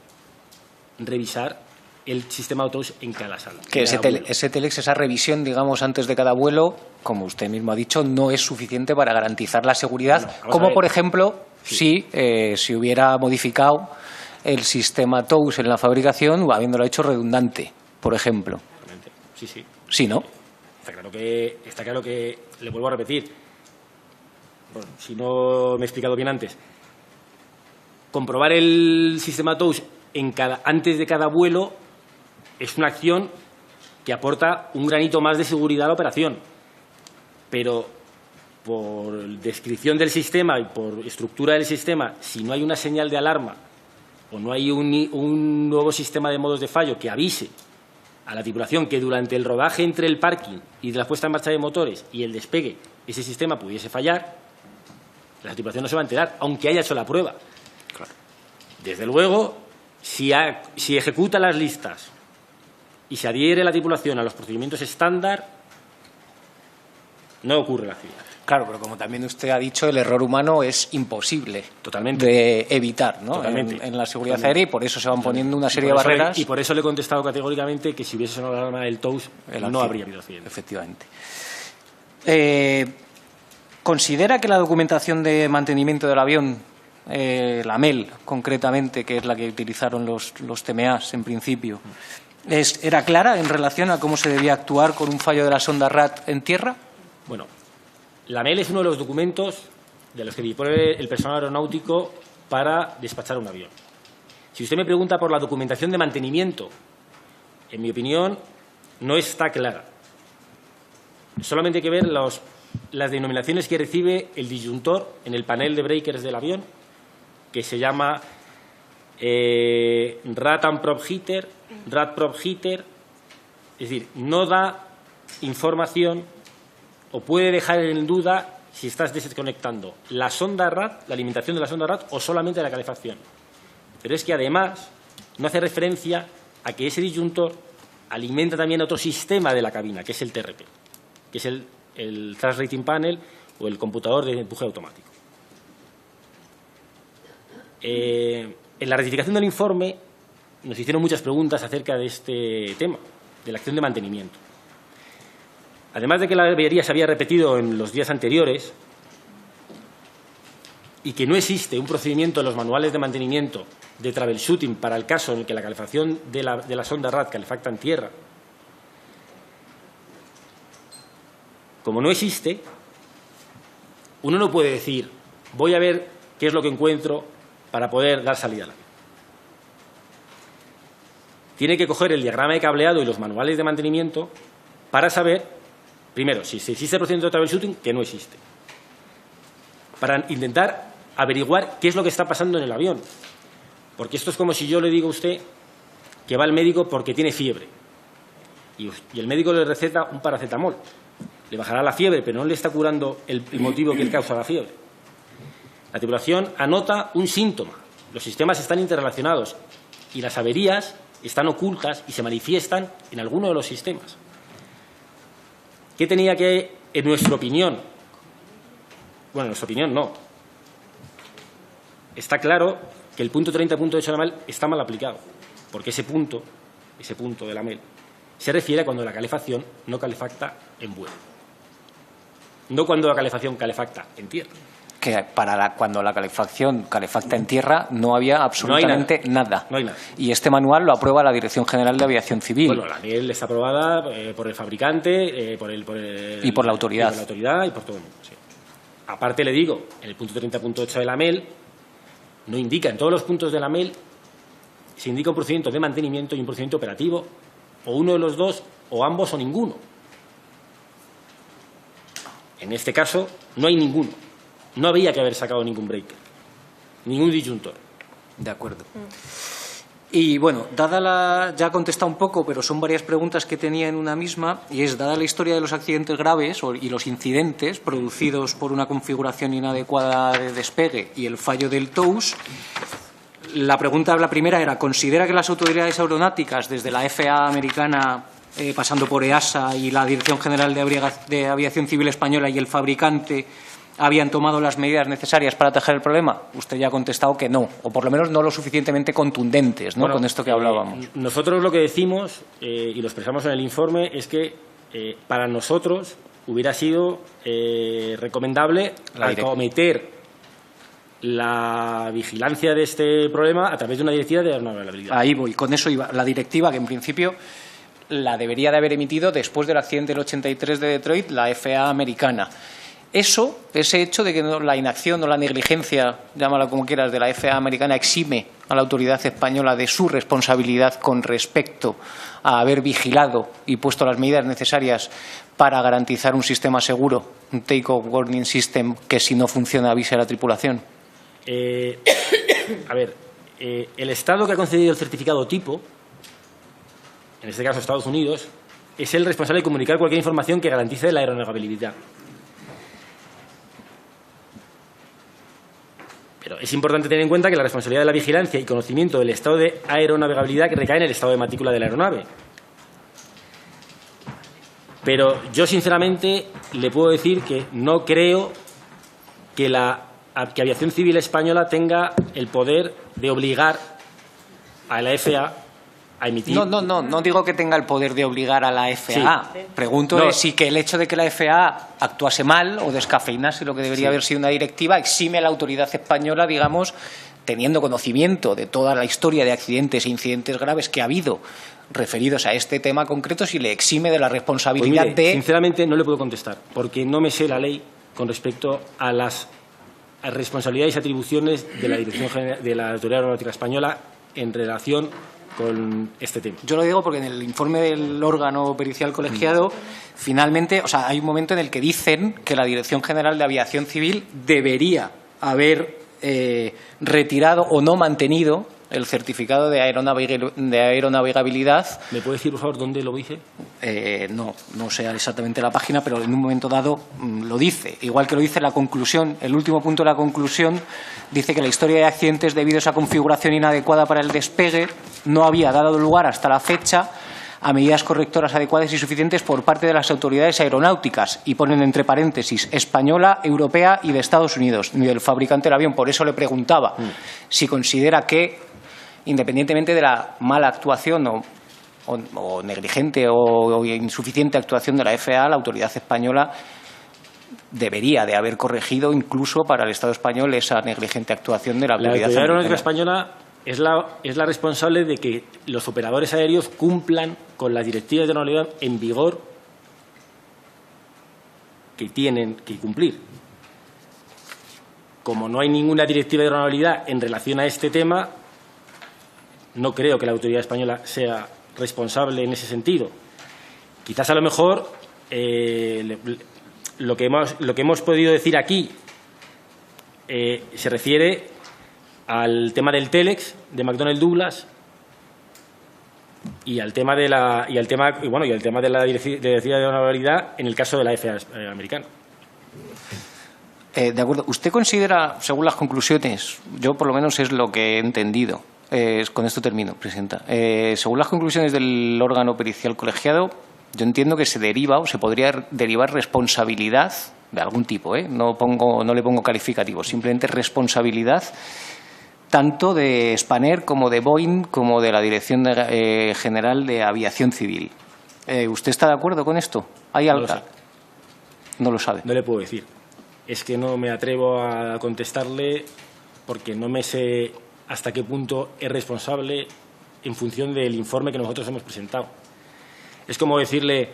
revisar el sistema TOWS en cada sala. Que ese telex, esa revisión, digamos, antes de cada vuelo, como usted mismo ha dicho, no es suficiente para garantizar la seguridad, no, como por ejemplo, sí. si hubiera modificado el sistema TOWS en la fabricación o habiéndolo hecho redundante, por ejemplo. Sí, sí. Sí, ¿no? Está claro que, le vuelvo a repetir, bueno, si no me he explicado bien antes, comprobar el sistema TOWS antes de cada vuelo es una acción que aporta un granito más de seguridad a la operación, pero por descripción del sistema y por estructura del sistema, si no hay una señal de alarma o no hay un nuevo sistema de modos de fallo que avise a la tripulación que durante el rodaje entre el parking y de la puesta en marcha de motores y el despegue ese sistema pudiese fallar, la tripulación no se va a enterar, aunque haya hecho la prueba. Claro. Desde luego, si ejecuta las listas y se adhiere la tripulación a los procedimientos estándar, no ocurre el accidente. Claro, pero como también usted ha dicho, el error humano es imposible totalmente de evitar, ¿no? Totalmente. En la seguridad aérea, y por eso se van poniendo una serie de barreras. Y por eso le he contestado categóricamente que si hubiese sonado la alarma del TOWS, no habría habido accidente. Efectivamente. ¿Considera que la documentación de mantenimiento del avión, la MEL concretamente, que es la que utilizaron los TMAs en principio, era clara en relación a cómo se debía actuar con un fallo de la sonda RAD en tierra? Bueno, la MEL es uno de los documentos de los que dispone el personal aeronáutico para despachar un avión. Si usted me pregunta por la documentación de mantenimiento, en mi opinión, no está clara. solamente hay que ver las denominaciones que recibe el disyuntor en el panel de breakers del avión, que se llama RAT and Prop Heater, RAT Prop Heater, es decir, no da información o puede dejar en duda si estás desconectando la sonda RAT, la alimentación de la sonda RAT o solamente la calefacción. Pero es que además no hace referencia a que ese disyuntor alimenta también a otro sistema de la cabina, que es el TRP, que es el Thrust Rating Panel o el computador de empuje automático. En la ratificación del informe nos hicieron muchas preguntas acerca de este tema, de la acción de mantenimiento. Además de que la avería se había repetido en los días anteriores y que no existe un procedimiento en los manuales de mantenimiento de troubleshooting para el caso en el que la calefacción de la sonda RAT calefacta en tierra, como no existe, uno no puede decir voy a ver qué es lo que encuentro para poder dar salida al avión. Tiene que coger el diagrama de cableado y los manuales de mantenimiento para saber, primero, si existe el procedimiento de troubleshooting, que no existe, para intentar averiguar qué es lo que está pasando en el avión. Porque esto es como si yo le digo a usted que va al médico porque tiene fiebre y el médico le receta un paracetamol. Le bajará la fiebre, pero no le está curando el motivo que causa la fiebre. La tripulación anota un síntoma. Los sistemas están interrelacionados y las averías están ocultas y se manifiestan en alguno de los sistemas. ¿Qué tenía que, en nuestra opinión? Bueno, en nuestra opinión no. Está claro que el punto 30.8 de la AMEL está mal aplicado, porque ese punto de la AMEL se refiere a cuando la calefacción no calefacta en vuelo, no cuando la calefacción calefacta en tierra. Que cuando la calefacción calefacta en tierra no había absolutamente nada. No hay nada. Y este manual lo aprueba la Dirección General de Aviación Civil. Bueno, la AMEL está aprobada por el fabricante, y por la autoridad. Y por la autoridad y por todo el mundo. Sí. Aparte le digo, en el punto 30.8 de la AMEL no indica, en todos los puntos de la AMEL se indica un procedimiento de mantenimiento y un procedimiento operativo, o uno de los dos, o ambos, o ninguno. En este caso no hay ninguno. No había que haber sacado ningún breaker, ningún disyuntor. De acuerdo. Y bueno, ya ha contestado un poco, pero son varias preguntas que tenía en una misma, y es, dada la historia de los accidentes graves y los incidentes producidos por una configuración inadecuada de despegue y el fallo del TOWS, la primera era, ¿considera que las autoridades aeronáuticas, desde la FAA americana, pasando por EASA y la Dirección General de Aviación Civil Española y el fabricante, habían tomado las medidas necesarias para atajar el problema? Usted ya ha contestado que no, o por lo menos no lo suficientemente contundentes, ¿no? Bueno, con esto que hablábamos. Nosotros lo que decimos, y lo expresamos en el informe, es que para nosotros hubiera sido recomendable acometer la vigilancia de este problema a través de una directiva de aeronavegabilidad. Ahí voy, con eso iba. La directiva, que en principio la debería de haber emitido después del accidente del 83 de Detroit, la FAA americana. Ese hecho de que la inacción o la negligencia, llámala como quieras, de la FAA americana exime a la autoridad española de su responsabilidad con respecto a haber vigilado y puesto las medidas necesarias para garantizar un sistema seguro, un take-off warning system que, si no funciona, avise a la tripulación. A ver, el Estado que ha concedido el certificado tipo, en este caso Estados Unidos, es el responsable de comunicar cualquier información que garantice la aeronavegabilidad. Pero es importante tener en cuenta que la responsabilidad de la vigilancia y conocimiento del estado de aeronavegabilidad recae en el estado de matrícula de la aeronave. Pero yo, sinceramente, le puedo decir que no creo que Aviación Civil Española tenga el poder de obligar a la FAA a emitir. No digo que tenga el poder de obligar a la FAA. Sí. Pregunto si que el hecho de que la FAA actuase mal o descafeinase lo que debería haber sido una directiva exime a la autoridad española, digamos, teniendo conocimiento de toda la historia de accidentes e incidentes graves que ha habido referidos a este tema concreto, si le exime de la responsabilidad Sinceramente no le puedo contestar, porque no me sé la ley con respecto a las responsabilidades y atribuciones de la Dirección General de la Autoridad Aeronáutica Española en relación con este tema. Yo lo digo porque en el informe del órgano pericial colegiado, finalmente, o sea, hay un momento en el que dicen que la Dirección General de Aviación Civil debería haber retirado o no mantenido el certificado de aeronavegabilidad. ¿Me puede decir, por favor, dónde lo dice? No sé exactamente la página, pero en un momento dado lo dice. Igual que lo dice la conclusión, el último punto de la conclusión, dice que la historia de accidentes debido a esa configuración inadecuada para el despegue no había dado lugar hasta la fecha a medidas correctoras adecuadas y suficientes por parte de las autoridades aeronáuticas, y ponen entre paréntesis española, europea y de Estados Unidos, ni del fabricante del avión. Por eso le preguntaba si considera que, independientemente de la mala actuación o negligente o insuficiente actuación de la FAA, la autoridad española debería de haber corregido incluso para el Estado español esa negligente actuación de la autoridad aeronáutica española es la responsable de que los operadores aéreos cumplan con las directivas de aeronavegabilidad en vigor que tienen que cumplir. Como no hay ninguna directiva de aeronavegabilidad en relación a este tema, no creo que la autoridad española sea responsable en ese sentido. Quizás a lo mejor lo que hemos podido decir aquí se refiere al tema del Telex de McDonnell Douglas y al tema de la directiva de aeronavegabilidad en el caso de la FAA americana. De acuerdo. ¿Usted considera, según las conclusiones, yo por lo menos es lo que he entendido, con esto termino, Presidenta, según las conclusiones del órgano pericial colegiado, yo entiendo que se deriva o se podría derivar responsabilidad de algún tipo, no le pongo calificativo, simplemente responsabilidad tanto de Spanair como de Boeing como de la Dirección General de Aviación Civil. ¿Usted está de acuerdo con esto? ¿Hay algo? No lo sabe. No le puedo decir. Es que no me atrevo a contestarle porque no me sé hasta qué punto es responsable en función del informe que nosotros hemos presentado. Es como decirle,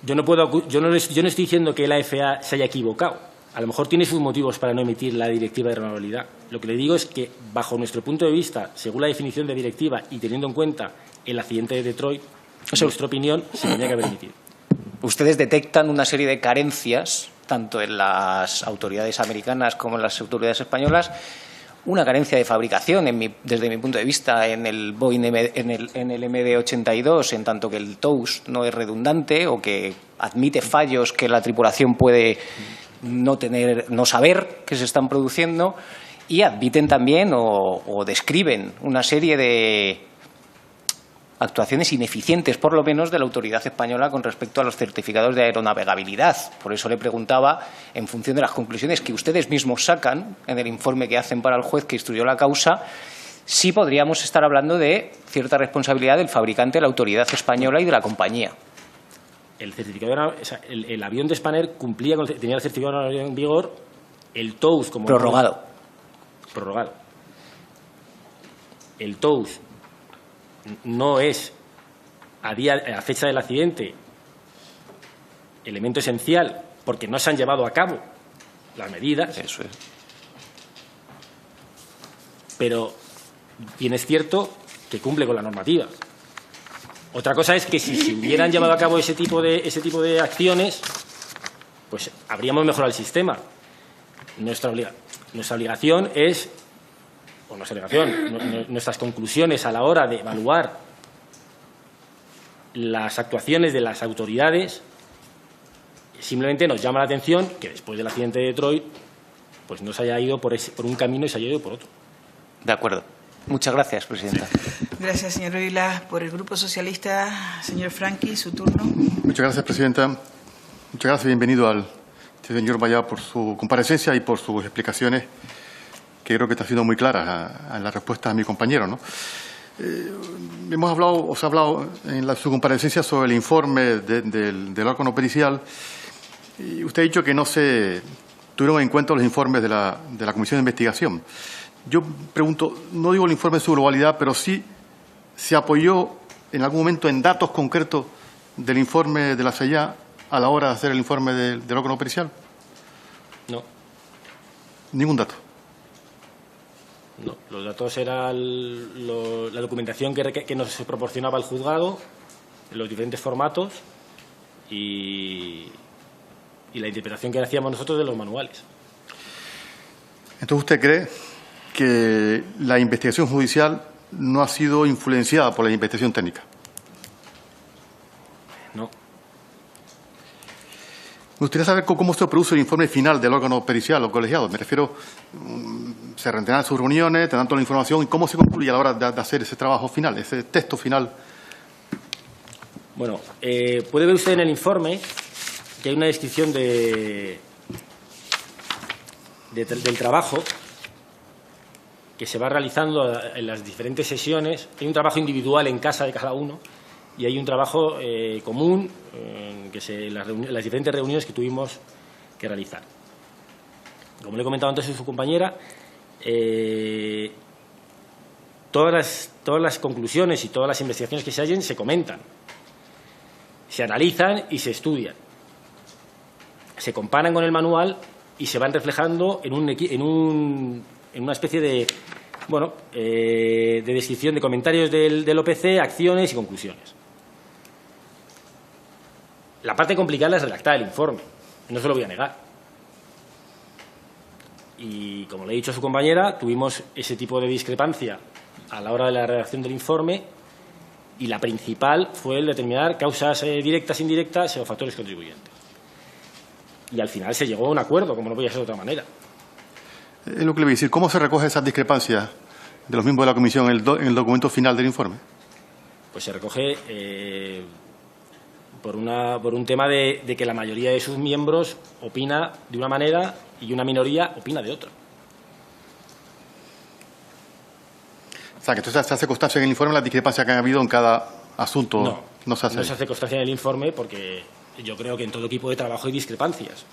yo no estoy diciendo que la FAA se haya equivocado. A lo mejor tiene sus motivos para no emitir la directiva de aeronavegabilidad. Lo que le digo es que, bajo nuestro punto de vista, según la definición de directiva y teniendo en cuenta el accidente de Detroit, en nuestra opinión, se tenía que haber emitido. Ustedes detectan una serie de carencias, tanto en las autoridades americanas como en las autoridades españolas, una carencia de fabricación, desde mi punto de vista, en el Boeing, en el MD-82, en tanto que el TOWS no es redundante o que admite fallos que la tripulación puede no saber que se están produciendo, y admiten también o describen una serie de actuaciones ineficientes, por lo menos, de la autoridad española con respecto a los certificados de aeronavegabilidad. Por eso le preguntaba, en función de las conclusiones que ustedes mismos sacan en el informe que hacen para el juez que instruyó la causa, si podríamos estar hablando de cierta responsabilidad del fabricante, de la autoridad española y de la compañía. El certificado, el avión de Spanair tenía el certificado en vigor, el TOWS como prorrogado. El TOWS no es a fecha del accidente elemento esencial porque no se han llevado a cabo las medidas. Eso es. Pero bien es cierto que cumple con la normativa. Otra cosa es que si se hubieran llevado a cabo ese tipo de acciones, pues habríamos mejorado el sistema. Nuestra obligación es, o nuestras conclusiones a la hora de evaluar las actuaciones de las autoridades, simplemente nos llama la atención que después del accidente de Detroit, pues no se haya ido por un camino y se haya ido por otro. De acuerdo. Muchas gracias, Presidenta. Gracias, señor Vila. Por el Grupo Socialista, señor Franqui, su turno. Muchas gracias, Presidenta. Muchas gracias. Bienvenido al señor Vallá por su comparecencia y por sus explicaciones, que creo que están siendo muy claras en la respuesta a mi compañero, ¿no? Se ha hablado en su comparecencia sobre el informe del órgano pericial, y usted ha dicho que no se tuvieron en cuenta los informes de la Comisión de Investigación. Yo pregunto, no digo el informe en su globalidad, pero sí se apoyó en algún momento en datos concretos del informe de la CIA a la hora de hacer el informe del órgano pericial. No. Ningún dato. No, los datos eran la documentación que nos proporcionaba el juzgado en los diferentes formatos y la interpretación que hacíamos nosotros de los manuales. Entonces, ¿usted cree que la investigación judicial no ha sido influenciada por la investigación técnica? No. Me gustaría saber cómo se produce el informe final del órgano pericial o colegiado. Me refiero, se tendrán sus reuniones, tendrán toda la información, y cómo se concluye a la hora de hacer ese trabajo final, ese texto final. Bueno, puede ver usted en el informe que hay una descripción del trabajo que se va realizando en las diferentes sesiones. Hay un trabajo individual en casa de cada uno y hay un trabajo común en las diferentes reuniones que tuvimos que realizar. Como le he comentado antes a su compañera, todas las conclusiones y todas las investigaciones que se hallen se comentan, se analizan y se estudian. Se comparan con el manual y se van reflejando en una especie de descripción de comentarios del OPC, acciones y conclusiones. La parte complicada es redactar el informe, no se lo voy a negar. Y como le he dicho a su compañera, tuvimos ese tipo de discrepancia a la hora de la redacción del informe y la principal fue el determinar causas directas, indirectas o factores contribuyentes. Y al final se llegó a un acuerdo, como no podía ser de otra manera. Es lo que le voy a decir. ¿Cómo se recoge esas discrepancias de los miembros de la comisión en el documento final del informe? Pues se recoge por un tema de que la mayoría de sus miembros opina de una manera y una minoría opina de otra. O sea, que entonces se hace constancia en el informe las discrepancias que han habido en cada asunto. No se hace constancia en el informe porque yo creo que en todo equipo de trabajo hay discrepancias.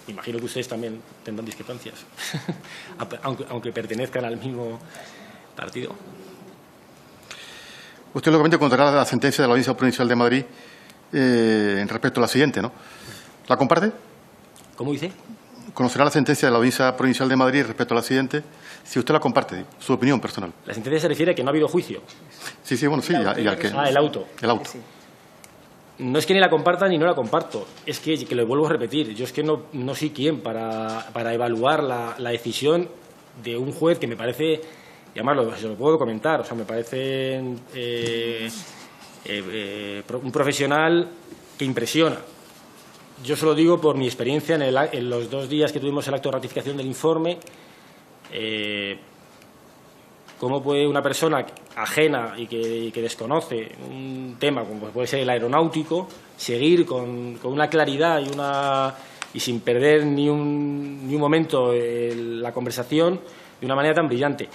Imagino que ustedes también tendrán discrepancias, aunque pertenezcan al mismo partido. Usted lógicamente contará la sentencia de la Audiencia Provincial de Madrid en respecto a la siguiente, ¿no? ¿La comparte? ¿Cómo dice? ¿Conocerá la sentencia de la Audiencia Provincial de Madrid respecto a la siguiente? Si usted la comparte, su opinión personal. La sentencia se refiere a que no ha habido juicio. Sí, bueno, sí. Y al que... el auto. El auto. No es que ni la comparta ni no la comparto. Es que lo vuelvo a repetir. Yo es que no soy quien para evaluar la decisión de un juez que me parece, y además se lo puedo comentar, o sea, me parece un profesional que impresiona. Yo se lo digo por mi experiencia en los 2 días que tuvimos el acto de ratificación del informe. ¿Cómo puede una persona ajena y que desconoce un tema como puede ser el aeronáutico seguir con una claridad y sin perder ni un momento la conversación de una manera tan brillante?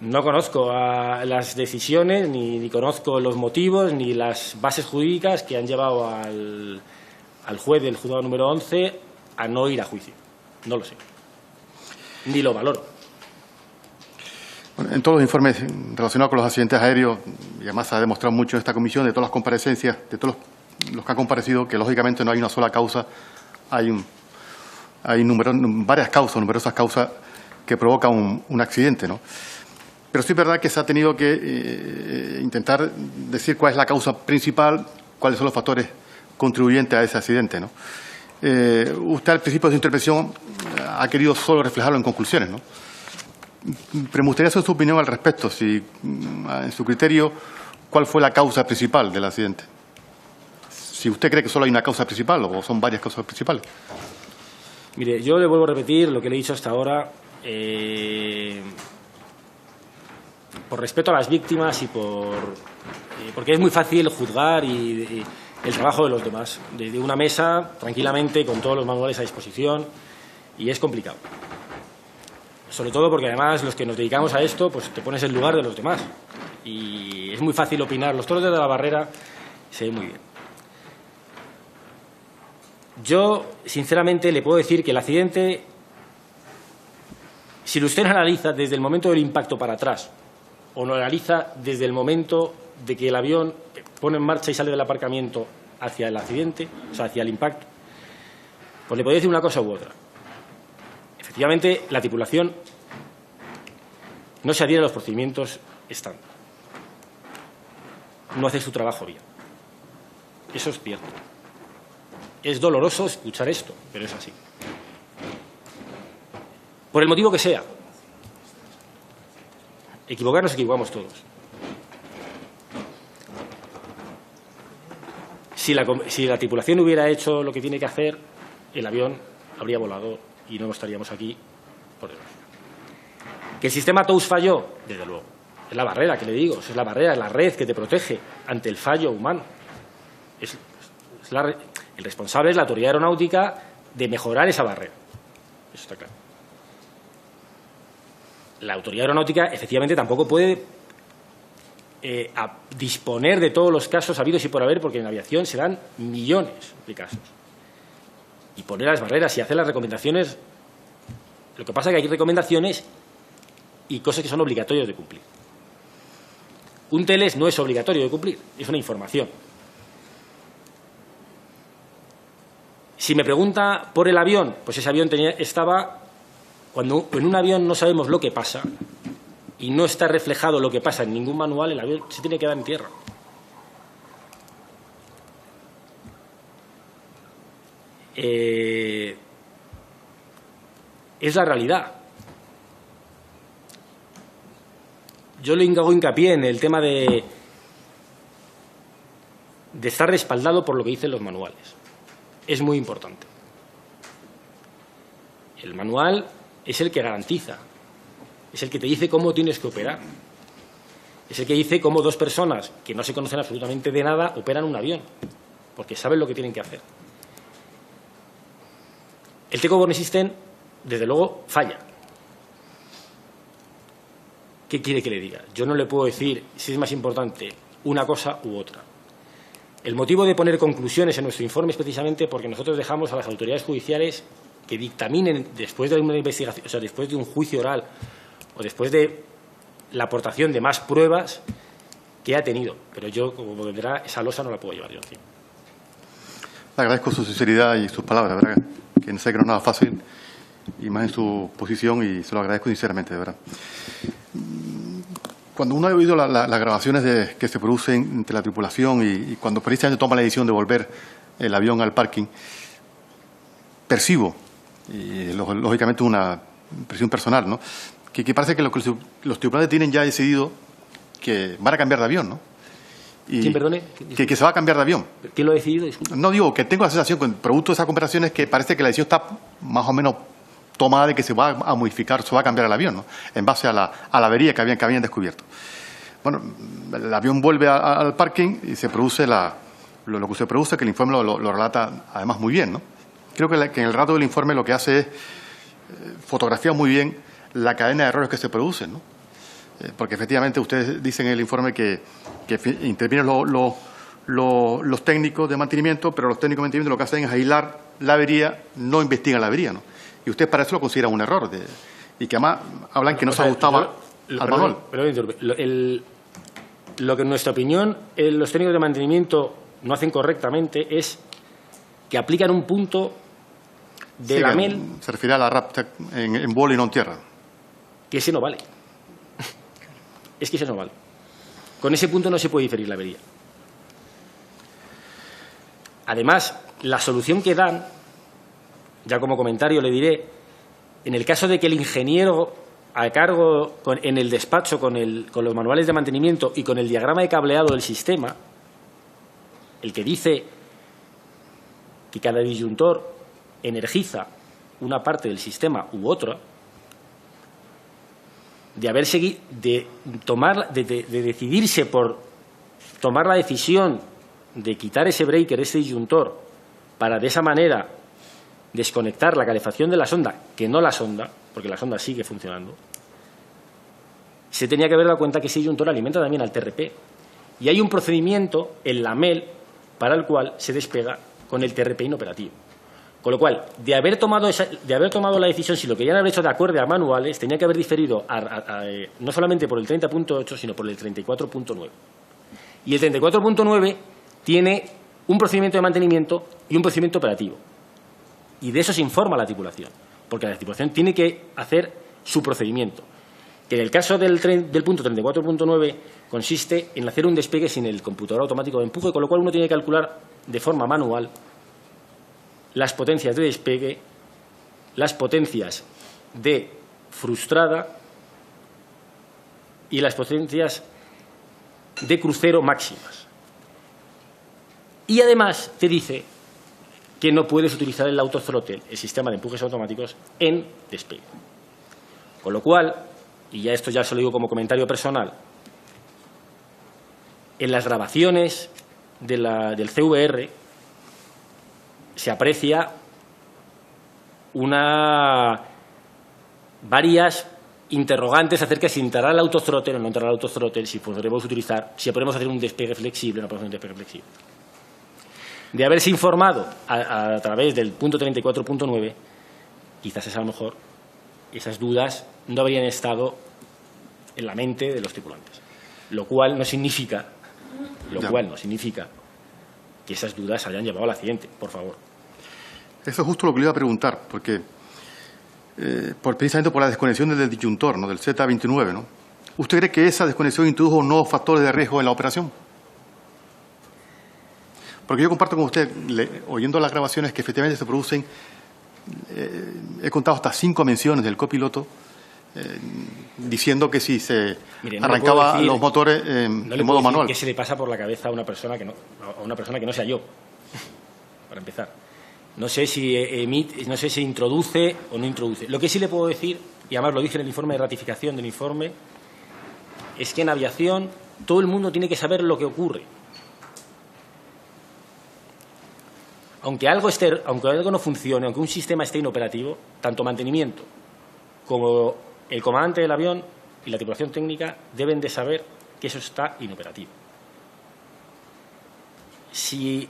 No conozco las decisiones, ni conozco los motivos, ni las bases jurídicas que han llevado al juez del juzgado número 11 a no ir a juicio. No lo sé. Ni lo valoro. Bueno, en todos los informes relacionados con los accidentes aéreos, y además se ha demostrado mucho en esta comisión, de todas las comparecencias, de todos los que han comparecido, que lógicamente no hay una sola causa, hay varias causas, numerosas causas que provocan un accidente, ¿no? Pero sí es verdad que se ha tenido que intentar decir cuál es la causa principal, cuáles son los factores contribuyentes a ese accidente, ¿no? Usted al principio de su intervención ha querido solo reflejarlo en conclusiones, ¿no? Pero me gustaría saber su opinión al respecto, si en su criterio, ¿cuál fue la causa principal del accidente? Si usted cree que solo hay una causa principal o son varias causas principales. Mire, yo le vuelvo a repetir lo que le he dicho hasta ahora. Por respeto a las víctimas y porque es muy fácil juzgar y el trabajo de los demás desde una mesa, tranquilamente, con todos los manuales a disposición, y es complicado. Sobre todo porque además los que nos dedicamos a esto, pues te pones en lugar de los demás y es muy fácil opinar. Los toros de la barrera se ven muy bien. Yo, sinceramente, le puedo decir que el accidente, si usted lo analiza desde el momento del impacto para atrás o lo analiza desde el momento de que el avión pone en marcha y sale del aparcamiento hacia el accidente, o sea, hacia el impacto, pues le podría decir una cosa u otra. Efectivamente, la tripulación no se adhiere a los procedimientos estándar, no hace su trabajo bien. Eso es cierto. Es doloroso escuchar esto, pero es así. Por el motivo que sea. Equivocarnos equivocamos todos. Si la tripulación hubiera hecho lo que tiene que hacer, el avión habría volado y no estaríamos aquí, por desgracia. ¿Que el sistema TOWS falló? Desde luego. Es la barrera que le digo, es la barrera, es la red que te protege ante el fallo humano. El responsable es la autoridad aeronáutica de mejorar esa barrera. Eso está claro. La autoridad aeronáutica efectivamente tampoco puede disponer de todos los casos habidos y por haber, porque en aviación se dan millones de casos. Y poner las barreras y hacer las recomendaciones. Lo que pasa es que hay recomendaciones y cosas que son obligatorias de cumplir. Un TLS no es obligatorio de cumplir, es una información. Si me pregunta por el avión, pues ese avión estaba... Cuando en un avión no sabemos lo que pasa y no está reflejado lo que pasa en ningún manual, el avión se tiene que quedar en tierra. Es la realidad. Yo le hago hincapié en el tema de estar respaldado por lo que dicen los manuales. Es muy importante. El manual es el que garantiza, es el que te dice cómo tienes que operar. Es el que dice cómo dos personas que no se conocen absolutamente de nada operan un avión, porque saben lo que tienen que hacer. El Take-Over System, desde luego, falla. ¿Qué quiere que le diga? Yo no le puedo decir si es más importante una cosa u otra. El motivo de poner conclusiones en nuestro informe es precisamente porque nosotros dejamos a las autoridades judiciales que dictaminen después de una investigación, o sea, después de un juicio oral o después de la aportación de más pruebas que ha tenido. Pero yo, como vendrá, esa losa no la puedo llevar yo encima. Le agradezco su sinceridad y sus palabras, ¿verdad? Que sé que no es nada fácil, y más en su posición, y se lo agradezco sinceramente, de verdad. Cuando uno ha oído las grabaciones que se producen entre la tripulación y cuando precisamente toma la decisión de volver el avión al parking, percibo, y lógicamente una impresión personal, ¿no?, que parece que los tripulantes tienen ya decidido que van a cambiar de avión, ¿no? Y ¿quién, perdone? Que se va a cambiar de avión. ¿Quién lo ha decidido? Disculpa. No, digo que tengo la sensación, con producto de esas conversaciones, que parece que la decisión está más o menos tomada de que se va a modificar, se va a cambiar el avión, ¿no?, en base a la avería que habían descubierto. Bueno, el avión vuelve al parking y se produce lo que se produce, que el informe lo relata además muy bien, ¿no? Creo que en el relato del informe lo que hace es fotografiar muy bien la cadena de errores que se producen, ¿no? Porque efectivamente ustedes dicen en el informe que intervienen los técnicos de mantenimiento, pero los técnicos de mantenimiento lo que hacen es aislar la avería, no investigan la avería, ¿no? Y ustedes para eso lo consideran un error, y que además hablan que no se ajustaba al manual. Lo que en nuestra opinión los técnicos de mantenimiento no hacen correctamente es que aplican un punto de la MEL. Se refiere a la RAP en vuelo y no en tierra. Que ese no vale. Es que ese no vale. Con ese punto no se puede diferir la avería. Además, la solución que dan, ya como comentario le diré, en el caso de que el ingeniero a cargo en el despacho con los manuales de mantenimiento y con el diagrama de cableado del sistema, el que dice que cada disyuntor energiza una parte del sistema u otra, de decidirse por tomar la decisión de quitar ese breaker, ese disyuntor, para de esa manera desconectar la calefacción de la sonda, que no la sonda, porque la sonda sigue funcionando, se tenía que haber dado cuenta que ese disyuntor alimenta también al TRP. Y hay un procedimiento en la MEL para el cual se despega con el TRP inoperativo. Con lo cual, de haber tomado la decisión, si lo querían haber hecho de acuerdo a manuales, tenía que haber diferido no solamente por el 30.8, sino por el 34.9. Y el 34.9 tiene un procedimiento de mantenimiento y un procedimiento operativo. Y de eso se informa a la tripulación, porque la tripulación tiene que hacer su procedimiento. que en el caso del punto 34.9 consiste en hacer un despegue sin el computador automático de empuje, con lo cual uno tiene que calcular de forma manual las potencias de despegue, las potencias de frustrada y las potencias de crucero máximas. Y además te dice que no puedes utilizar el autothrottle, el sistema de empujes automáticos, en despegue. Con lo cual, y ya esto ya se lo digo como comentario personal, en las grabaciones del CVR se aprecia varias interrogantes acerca de si entrará el autothrottle o no entrará el autothrottle, si podremos utilizar, si podemos hacer un despegue flexible o no podemos hacer un despegue flexible. De haberse informado a través del punto 34.9, quizás a lo mejor esas dudas no habrían estado en la mente de los tripulantes, lo cual no significa que esas dudas hayan llevado al accidente, por favor. Eso es justo lo que le iba a preguntar, porque precisamente por la desconexión del disyuntor, ¿no?, del Z29, ¿no? ¿Usted cree que esa desconexión introdujo nuevos factores de riesgo en la operación? Porque yo comparto con usted, oyendo las grabaciones, que efectivamente se producen, he contado hasta 5 menciones del copiloto diciendo que si se arrancaba los motores en modo manual. ¿Qué se le pasa por la cabeza a una persona que no sea yo? Para empezar. No sé si introduce o no introduce. Lo que sí le puedo decir, y además lo dije en el informe de ratificación del informe, es que en aviación todo el mundo tiene que saber lo que ocurre. Aunque algo no funcione, aunque un sistema esté inoperativo, tanto mantenimiento como el comandante del avión y la tripulación técnica deben de saber que eso está inoperativo. Si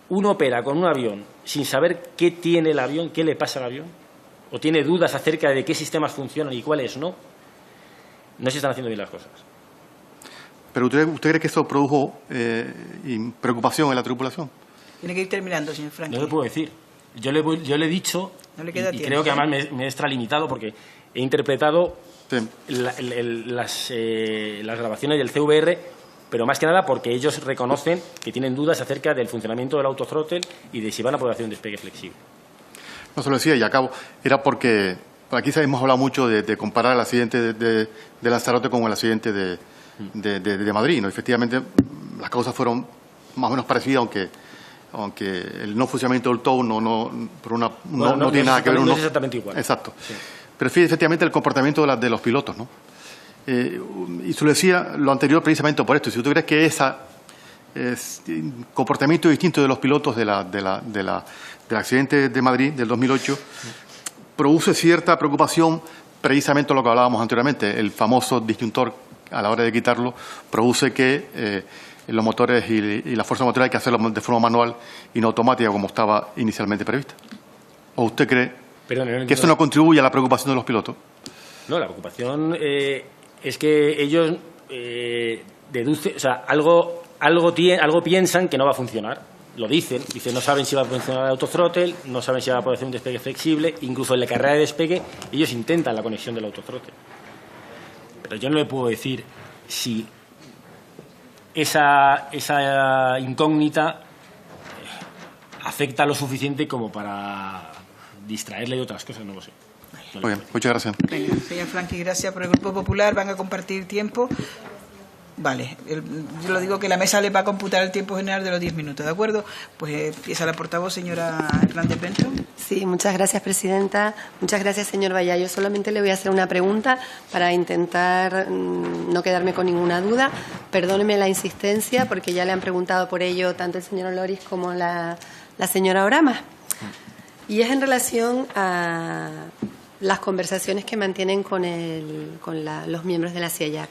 uno opera con un avión sin saber qué tiene el avión, qué le pasa al avión, o tiene dudas acerca de qué sistemas funcionan y cuáles no se están haciendo bien las cosas. ¿Pero usted cree que eso produjo preocupación en la tripulación? Tiene que ir terminando, señor Franqui. No le puedo decir. Yo le he dicho, no le queda y tiempo, creo que además me he extralimitado porque he interpretado sí. las grabaciones del CVR, pero más que nada porque ellos reconocen que tienen dudas acerca del funcionamiento del autothrottle y de si van a poder hacer un despegue flexible. No se lo decía y acabo. Era porque aquí hemos hablado mucho de comparar el accidente de Lanzarote con el accidente de Madrid, ¿no? Efectivamente, las causas fueron más o menos parecidas, aunque el no funcionamiento del TOW no tiene nada que ver. No es exactamente igual. Exacto. Sí. Pero efectivamente el comportamiento de los pilotos, ¿no? Y se lo decía lo anterior precisamente por esto. Si tú crees que ese comportamiento distinto de los pilotos del accidente de Madrid del 2008 produce cierta preocupación, precisamente lo que hablábamos anteriormente, el famoso disyuntor a la hora de quitarlo produce que los motores y la fuerza motora hay que hacerlo de forma manual y no automática como estaba inicialmente prevista. ¿O usted cree que eso no contribuye a la preocupación de los pilotos? No, la preocupación es que ellos deducen, o sea, algo piensan que no va a funcionar. Lo dicen, no saben si va a funcionar el autothrottle, no saben si va a poder hacer un despegue flexible, incluso en la carrera de despegue ellos intentan la conexión del autothrottle. Pero yo no le puedo decir si esa incógnita afecta lo suficiente como para distraerle de otras cosas, no lo sé. Muy bien, muchas gracias. Venga, señor Franqui, gracias. Por el Grupo Popular van a compartir tiempo. Vale, yo lo digo que la mesa le va a computar el tiempo general de los 10 minutos, ¿de acuerdo? Pues empieza la portavoz, señora Hernández Benson. Sí, muchas gracias, presidenta. Muchas gracias, señor Vallá. Yo solamente le voy a hacer una pregunta para intentar no quedarme con ninguna duda. Perdóneme la insistencia, porque ya le han preguntado por ello tanto el señor Oloris como la señora Oramas. Y es en relación a las conversaciones que mantienen con los miembros de la CIEJAC.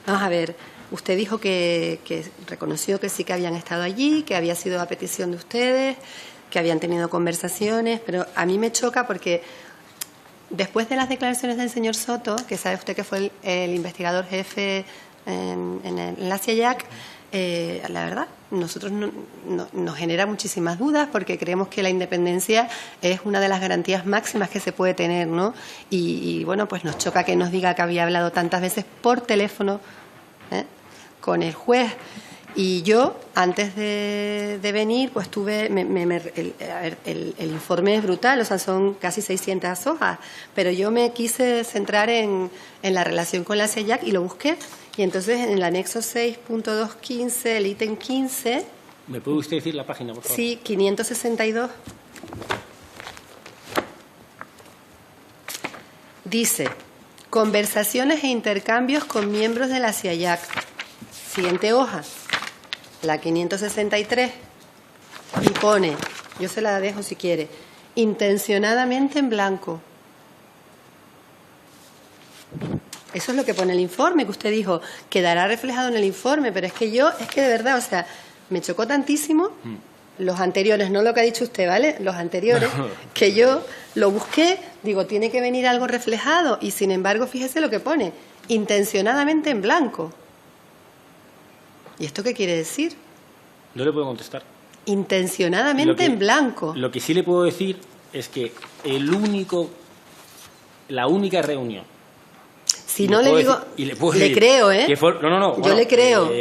Vamos a ver, usted dijo que reconoció que sí que habían estado allí, que había sido a petición de ustedes, que habían tenido conversaciones, pero a mí me choca porque después de las declaraciones del señor Soto, que sabe usted que fue el investigador jefe en la CIAC, la verdad, nosotros nos genera muchísimas dudas porque creemos que la independencia es una de las garantías máximas que se puede tener, ¿no? Y bueno, pues nos choca que nos diga que había hablado tantas veces por teléfono con el juez. Y yo, antes de venir, pues tuve... el informe es brutal, o sea, son casi 600 hojas, pero yo me quise centrar en la relación con la CIAC y lo busqué. Y entonces, en el anexo 6.215, el ítem 15... ¿Me puede usted decir la página, por favor? Sí, 562. Dice, conversaciones e intercambios con miembros de la CIAC. Siguiente hoja, la 563, y pone, yo se la dejo si quiere, intencionadamente en blanco. Eso es lo que pone el informe, que usted dijo, quedará reflejado en el informe, pero es que de verdad, o sea, me chocó tantísimo los anteriores, no lo que ha dicho usted, ¿vale? Los anteriores, que yo lo busqué, digo, tiene que venir algo reflejado, y sin embargo, fíjese lo que pone, intencionadamente en blanco. ¿Y esto qué quiere decir? No le puedo contestar. Intencionadamente en blanco. Lo que sí le puedo decir es que la única reunión... Si no le digo... Le creo, ¿eh? No. Yo le creo.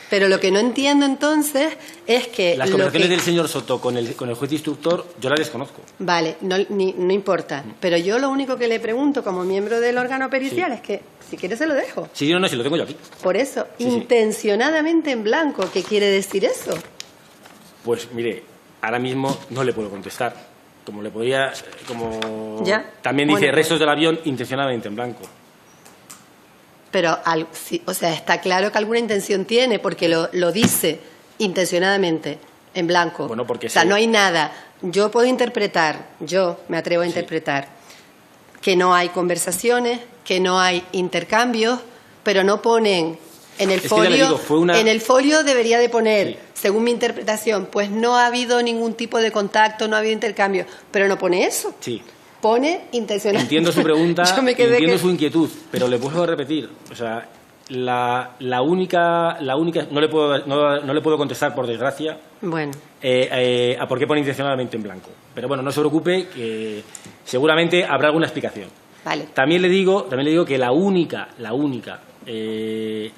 Pero lo que no entiendo entonces es que... Las conversaciones del señor Soto con el juez instructor, yo las desconozco. Vale, no importa. Pero yo lo único que le pregunto como miembro del órgano pericial es que, si quiere se lo dejo. Sí, no, si lo tengo yo aquí. Por eso, intencionadamente en blanco, ¿qué quiere decir eso? Pues mire, ahora mismo no le puedo contestar. Como le podría... ¿Ya? También dice restos del avión intencionadamente en blanco. Pero, o sea, está claro que alguna intención tiene, porque lo dice intencionadamente, en blanco. Bueno, porque o sea, no hay nada. Yo puedo interpretar, yo me atrevo a interpretar, que no hay conversaciones, que no hay intercambios, pero no ponen en el folio. En el folio debería de poner, según mi interpretación, pues no ha habido ningún tipo de contacto, no ha habido intercambio, pero no pone eso. Sí. Pone intencional. Entiendo su pregunta, entiendo su inquietud, pero le puedo repetir, o sea, la única no le puedo contestar, por desgracia. Bueno. A por qué pone intencionadamente en blanco. Pero bueno, no se preocupe, que seguramente habrá alguna explicación. Vale. También le digo que la única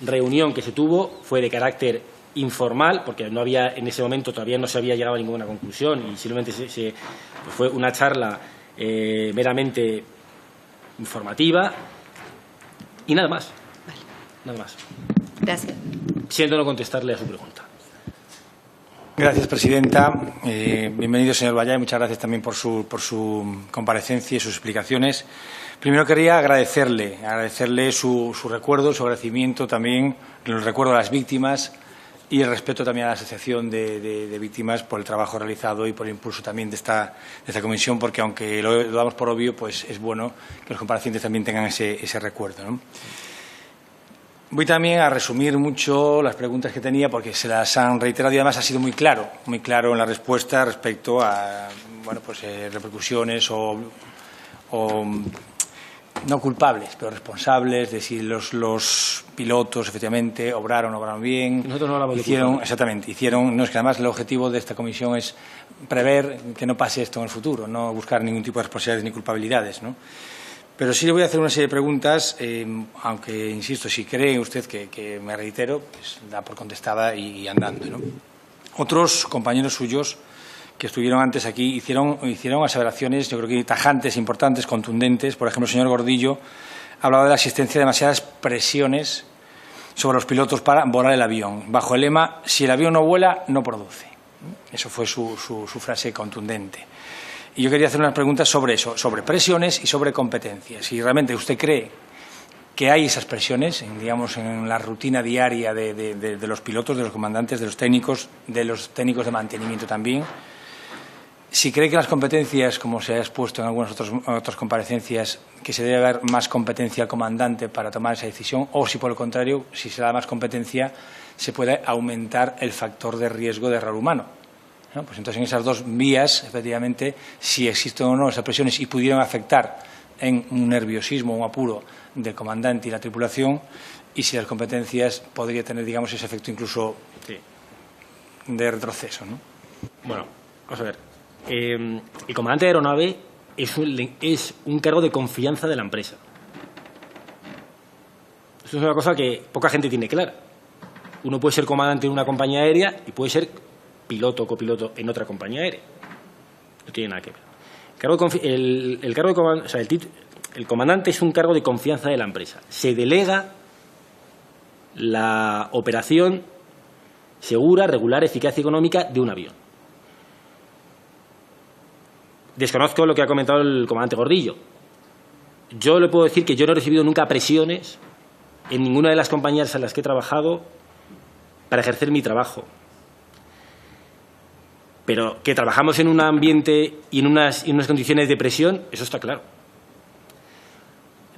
reunión que se tuvo fue de carácter informal, porque no había en ese momento, todavía no se había llegado a ninguna conclusión, y simplemente fue una charla meramente informativa y nada más. Vale. Nada más. Gracias. Siento no contestarle a su pregunta. Gracias, presidenta. Bienvenido, señor Vallá, y muchas gracias también por su comparecencia y sus explicaciones. Primero quería agradecerle su recuerdo, su agradecimiento también, el recuerdo a las víctimas y el respeto también a la Asociación de Víctimas por el trabajo realizado y por el impulso también de esta comisión, porque aunque lo damos por obvio, pues es bueno que los comparecientes también tengan ese recuerdo, ¿no? Voy también a resumir mucho las preguntas que tenía, porque se las han reiterado y además ha sido muy claro en la respuesta respecto a repercusiones o no culpables, pero responsables de si los pilotos efectivamente obraron bien. Nosotros no hablamos de hicieron, no es que además el objetivo de esta comisión es prever que no pase esto en el futuro, no buscar ningún tipo de responsabilidades ni culpabilidades, ¿no? Pero sí le voy a hacer una serie de preguntas, aunque, insisto, si cree usted que me reitero, pues da por contestada y andando, ¿no? Otros compañeros suyos que estuvieron antes aquí hicieron aseveraciones, yo creo que tajantes, importantes, contundentes. Por ejemplo, el señor Gordillo hablaba de la existencia de demasiadas presiones sobre los pilotos para volar el avión, bajo el lema, si el avión no vuela, no produce. Eso fue su frase contundente. Y yo quería hacer unas preguntas sobre eso, sobre presiones y sobre competencias. Si realmente usted cree que hay esas presiones, en la rutina diaria de los pilotos, de los comandantes, de los técnicos de mantenimiento también. Si cree que las competencias, como se ha expuesto en algunas otras comparecencias, que se debe dar más competencia al comandante para tomar esa decisión, o si por el contrario, si se da más competencia, se puede aumentar el factor de riesgo de error humano, ¿no? Pues entonces en esas dos vías, efectivamente, si existen o no esas presiones y pudieran afectar en un nerviosismo, un apuro del comandante y la tripulación, y si las competencias podría tener, digamos, ese efecto incluso de retroceso, ¿no? Bueno, vamos a ver. El comandante de aeronave es un cargo de confianza de la empresa. Eso es una cosa que poca gente tiene clara. Uno puede ser comandante en una compañía aérea y puede ser piloto o copiloto en otra compañía aérea. No tiene nada que ver. El comandante es un cargo de confianza de la empresa. Se delega la operación segura, regular, eficaz y económica de un avión. Desconozco lo que ha comentado el comandante Gordillo. Yo le puedo decir que yo no he recibido nunca presiones en ninguna de las compañías en las que he trabajado para ejercer mi trabajo. Pero que trabajamos en un ambiente y en unas condiciones de presión, eso está claro.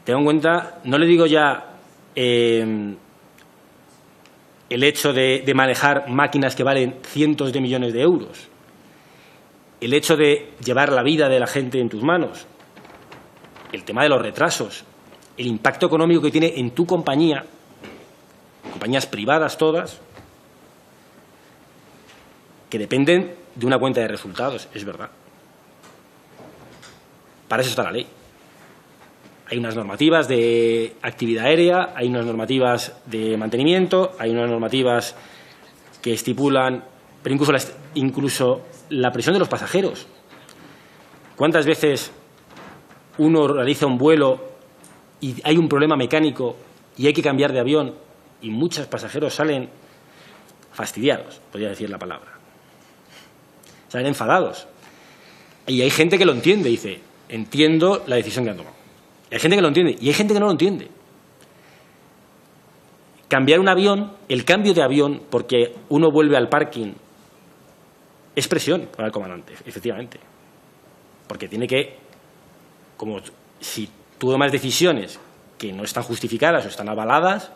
Tengo en cuenta, no le digo ya el hecho de manejar máquinas que valen cientos de millones de euros, el hecho de llevar la vida de la gente en tus manos, el tema de los retrasos, el impacto económico que tiene en tu compañía, compañías privadas todas, que dependen de una cuenta de resultados, es verdad. Para eso está la ley. Hay unas normativas de actividad aérea, hay unas normativas de mantenimiento, hay unas normativas que estipulan, pero incluso la presión de los pasajeros. ¿Cuántas veces uno realiza un vuelo y hay un problema mecánico y hay que cambiar de avión y muchos pasajeros salen fastidiados, podría decir la palabra? Salen enfadados. Y hay gente que lo entiende, dice, entiendo la decisión que han tomado. Y hay gente que lo entiende y hay gente que no lo entiende. Cambiar un avión, el cambio de avión, porque uno vuelve al parking, es presión para el comandante, efectivamente. Porque tiene que, como si tú tomas decisiones que no están justificadas o están avaladas,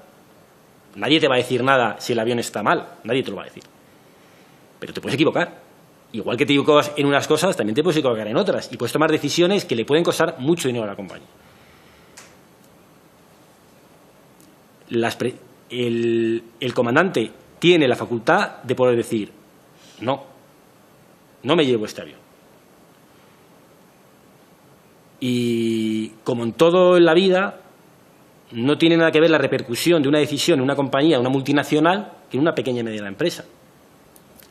nadie te va a decir nada si el avión está mal, nadie te lo va a decir. Pero te puedes equivocar. Igual que te equivocas en unas cosas, también te puedes equivocar en otras. Y puedes tomar decisiones que le pueden costar mucho dinero a la compañía. El comandante tiene la facultad de poder decir, no me llevo este avión. Y como en todo en la vida, no tiene nada que ver la repercusión de una decisión en una compañía, una multinacional, que en una pequeña y mediana empresa.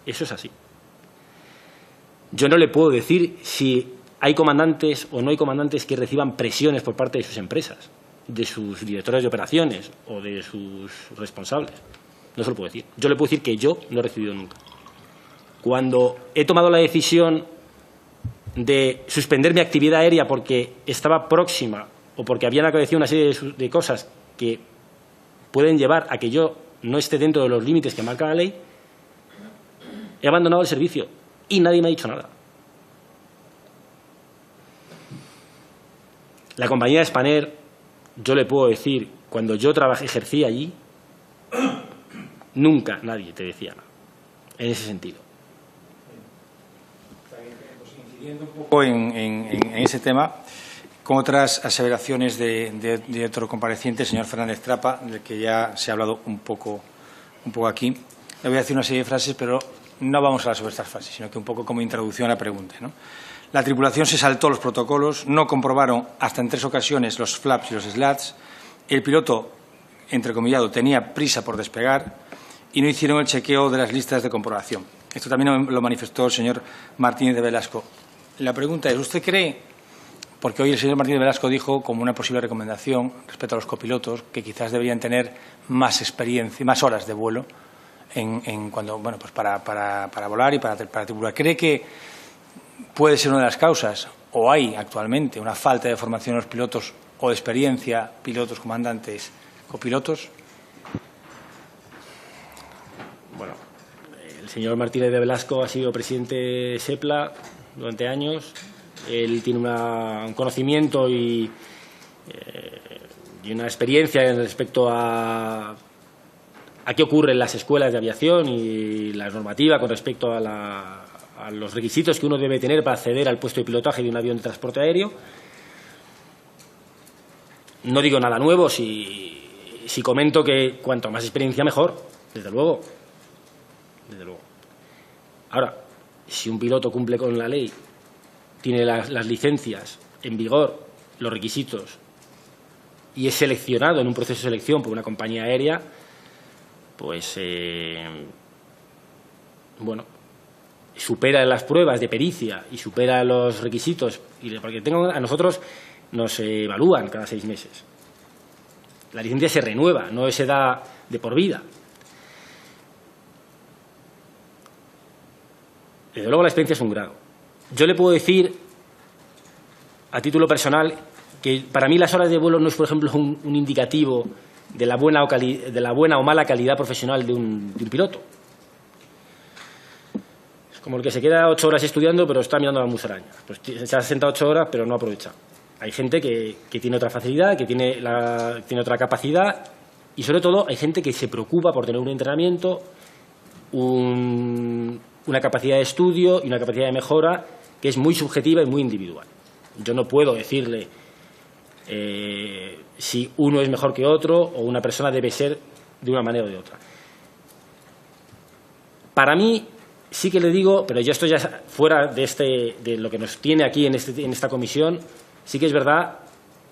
Eso es así. Yo no le puedo decir si hay comandantes o no hay comandantes que reciban presiones por parte de sus empresas, de sus directores de operaciones o de sus responsables. No se lo puedo decir. Yo le puedo decir que yo no he recibido nunca. Cuando he tomado la decisión de suspender mi actividad aérea porque estaba próxima o porque habían acontecido una serie de cosas que pueden llevar a que yo no esté dentro de los límites que marca la ley, he abandonado el servicio y nadie me ha dicho nada. La compañía de Spanair, yo le puedo decir, cuando yo ejercí allí, nunca nadie te decía nada, en ese sentido. Incidiendo un poco en ese tema, con otras aseveraciones de otro compareciente, el señor Fernández Trapa, del que ya se ha hablado un poco aquí. Le voy a decir una serie de frases, pero no vamos a hablar sobre estas frases, sino que un poco como introducción a la pregunta, ¿no? La tripulación se saltó los protocolos, no comprobaron hasta en 3 ocasiones los flaps y los slats, el piloto, entrecomillado, tenía prisa por despegar y no hicieron el chequeo de las listas de comprobación. Esto también lo manifestó el señor Martínez de Velasco. La pregunta es, ¿usted cree, porque hoy el señor Martínez de Velasco dijo como una posible recomendación respecto a los copilotos, que quizás deberían tener más experiencia, más horas de vuelo cuando, bueno, pues para volar y para tripular? ¿Cree que puede ser una de las causas, o hay actualmente una falta de formación en los pilotos o de experiencia, pilotos, comandantes, copilotos? Bueno, el señor Martínez de Velasco ha sido presidente de SEPLA durante años. Él tiene un conocimiento y una experiencia respecto a qué ocurre en las escuelas de aviación y la normativa con respecto a los requisitos que uno debe tener para acceder al puesto de pilotaje de un avión de transporte aéreo. No digo nada nuevo si comento que cuanto más experiencia mejor, desde luego. Desde luego. Ahora, si un piloto cumple con la ley, tiene las licencias en vigor, los requisitos, y es seleccionado en un proceso de selección por una compañía aérea, pues, bueno, supera las pruebas de pericia y supera los requisitos, porque a nosotros nos evalúan cada 6 meses. La licencia se renueva, no se da de por vida. Desde luego la experiencia es un grado. Yo le puedo decir, a título personal, que para mí las horas de vuelo no es, por ejemplo, un indicativo de la buena o mala calidad profesional de un piloto. Es como el que se queda 8 horas estudiando pero está mirando la musaraña. Pues se ha sentado 8 horas pero no aprovecha. Hay gente que tiene otra facilidad, que tiene otra capacidad, y sobre todo hay gente que se preocupa por tener un entrenamiento, una capacidad de estudio y una capacidad de mejora que es muy subjetiva y muy individual. Yo no puedo decirle si uno es mejor que otro o una persona debe ser de una manera o de otra. Para mí sí que le digo, pero yo estoy ya fuera de lo que nos tiene aquí en esta comisión. Sí que es verdad,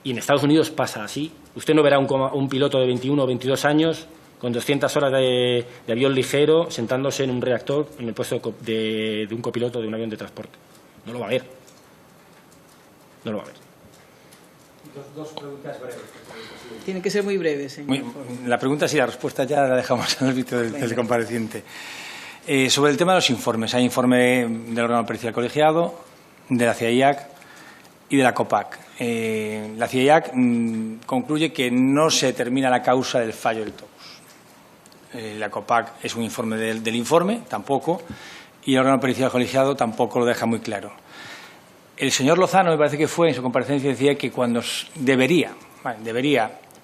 y en Estados Unidos pasa así. Usted no verá un piloto de 21 o 22 años con 200 horas de avión ligero sentándose en un reactor en el puesto de un copiloto de un avión de transporte. No lo va a ver. No lo va a ver. Dos preguntas breves. Tiene que ser muy breve, señor. La pregunta sí, la respuesta ya la dejamos al ámbito del compareciente. Sobre el tema de los informes. Hay informe del órgano pericial colegiado, de la CIAIAC y de la COPAC. La CIAIAC concluye que no se determina la causa del fallo del TOUS. La COPAC es un informe del informe, tampoco, y el órgano pericial colegiado tampoco lo deja muy claro. El señor Lozano, me parece que fue, en su comparecencia decía que cuando debería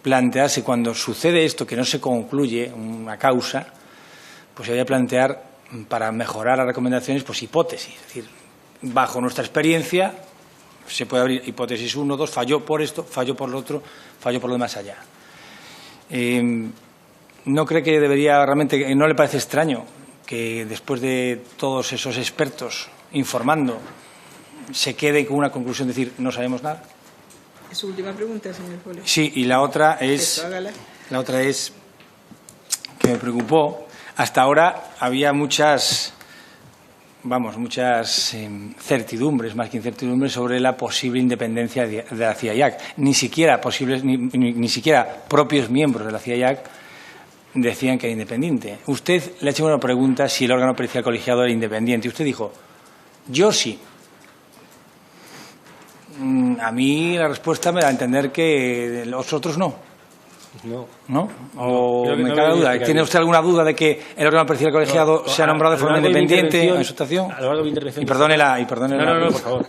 plantearse cuando sucede esto, que no se concluye una causa, pues se debe plantear para mejorar las recomendaciones, pues hipótesis. Es decir, bajo nuestra experiencia se puede abrir hipótesis 1, 2, falló por esto, falló por lo otro, falló por lo demás allá. ¿No cree que debería realmente, no le parece extraño que después de todos esos expertos informando se quede con una conclusión de decir no sabemos nada? Es su última pregunta, señor Pole. Sí, y la otra es que me preocupó. Hasta ahora había muchas certidumbres, más que incertidumbres, sobre la posible independencia de la CIAIAC. Ni siquiera propios miembros de la CIAIAC decían que era independiente. Usted le ha hecho una pregunta si el órgano pericial colegiado era independiente. Y usted dijo, yo sí. A mí la respuesta me da a entender que los otros no. ¿No? ¿O me cabe duda? ¿Tiene usted alguna duda de que el órgano pericial colegiado se ha nombrado de forma independiente en su situación? A lo largo de mi intervención. Y perdónela. No, por favor.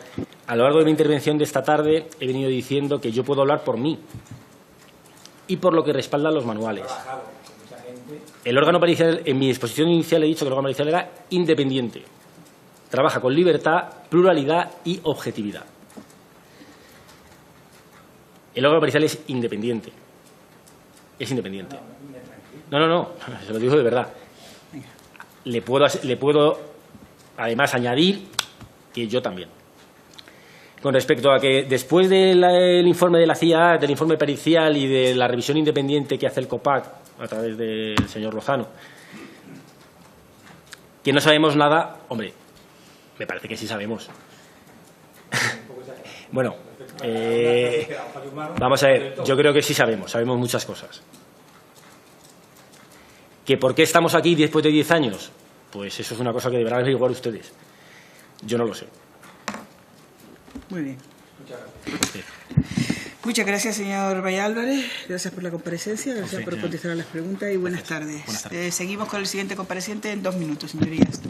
A lo largo de mi intervención de esta tarde he venido diciendo que yo puedo hablar por mí y por lo que respaldan los manuales. El órgano pericial, en mi exposición inicial he dicho que el órgano pericial era independiente. Trabaja con libertad, pluralidad y objetividad. El órgano pericial es independiente. Es independiente. No, se lo digo de verdad. Le puedo además añadir que yo también. Con respecto a que después del informe de la CIA, del informe pericial y de la revisión independiente que hace el COPAC a través del señor Lozano, que no sabemos nada, hombre, me parece que sí sabemos. Bueno, vamos a ver, yo creo que sí sabemos muchas cosas. ¿Que por qué estamos aquí después de 10 años? Pues eso es una cosa que deberán averiguar ustedes. Yo no lo sé. Muy bien. Muchas gracias, señor Valle Álvarez. Gracias por la comparecencia, gracias por contestar a las preguntas y buenas tardes. Seguimos con el siguiente compareciente en 2 minutos, señorías.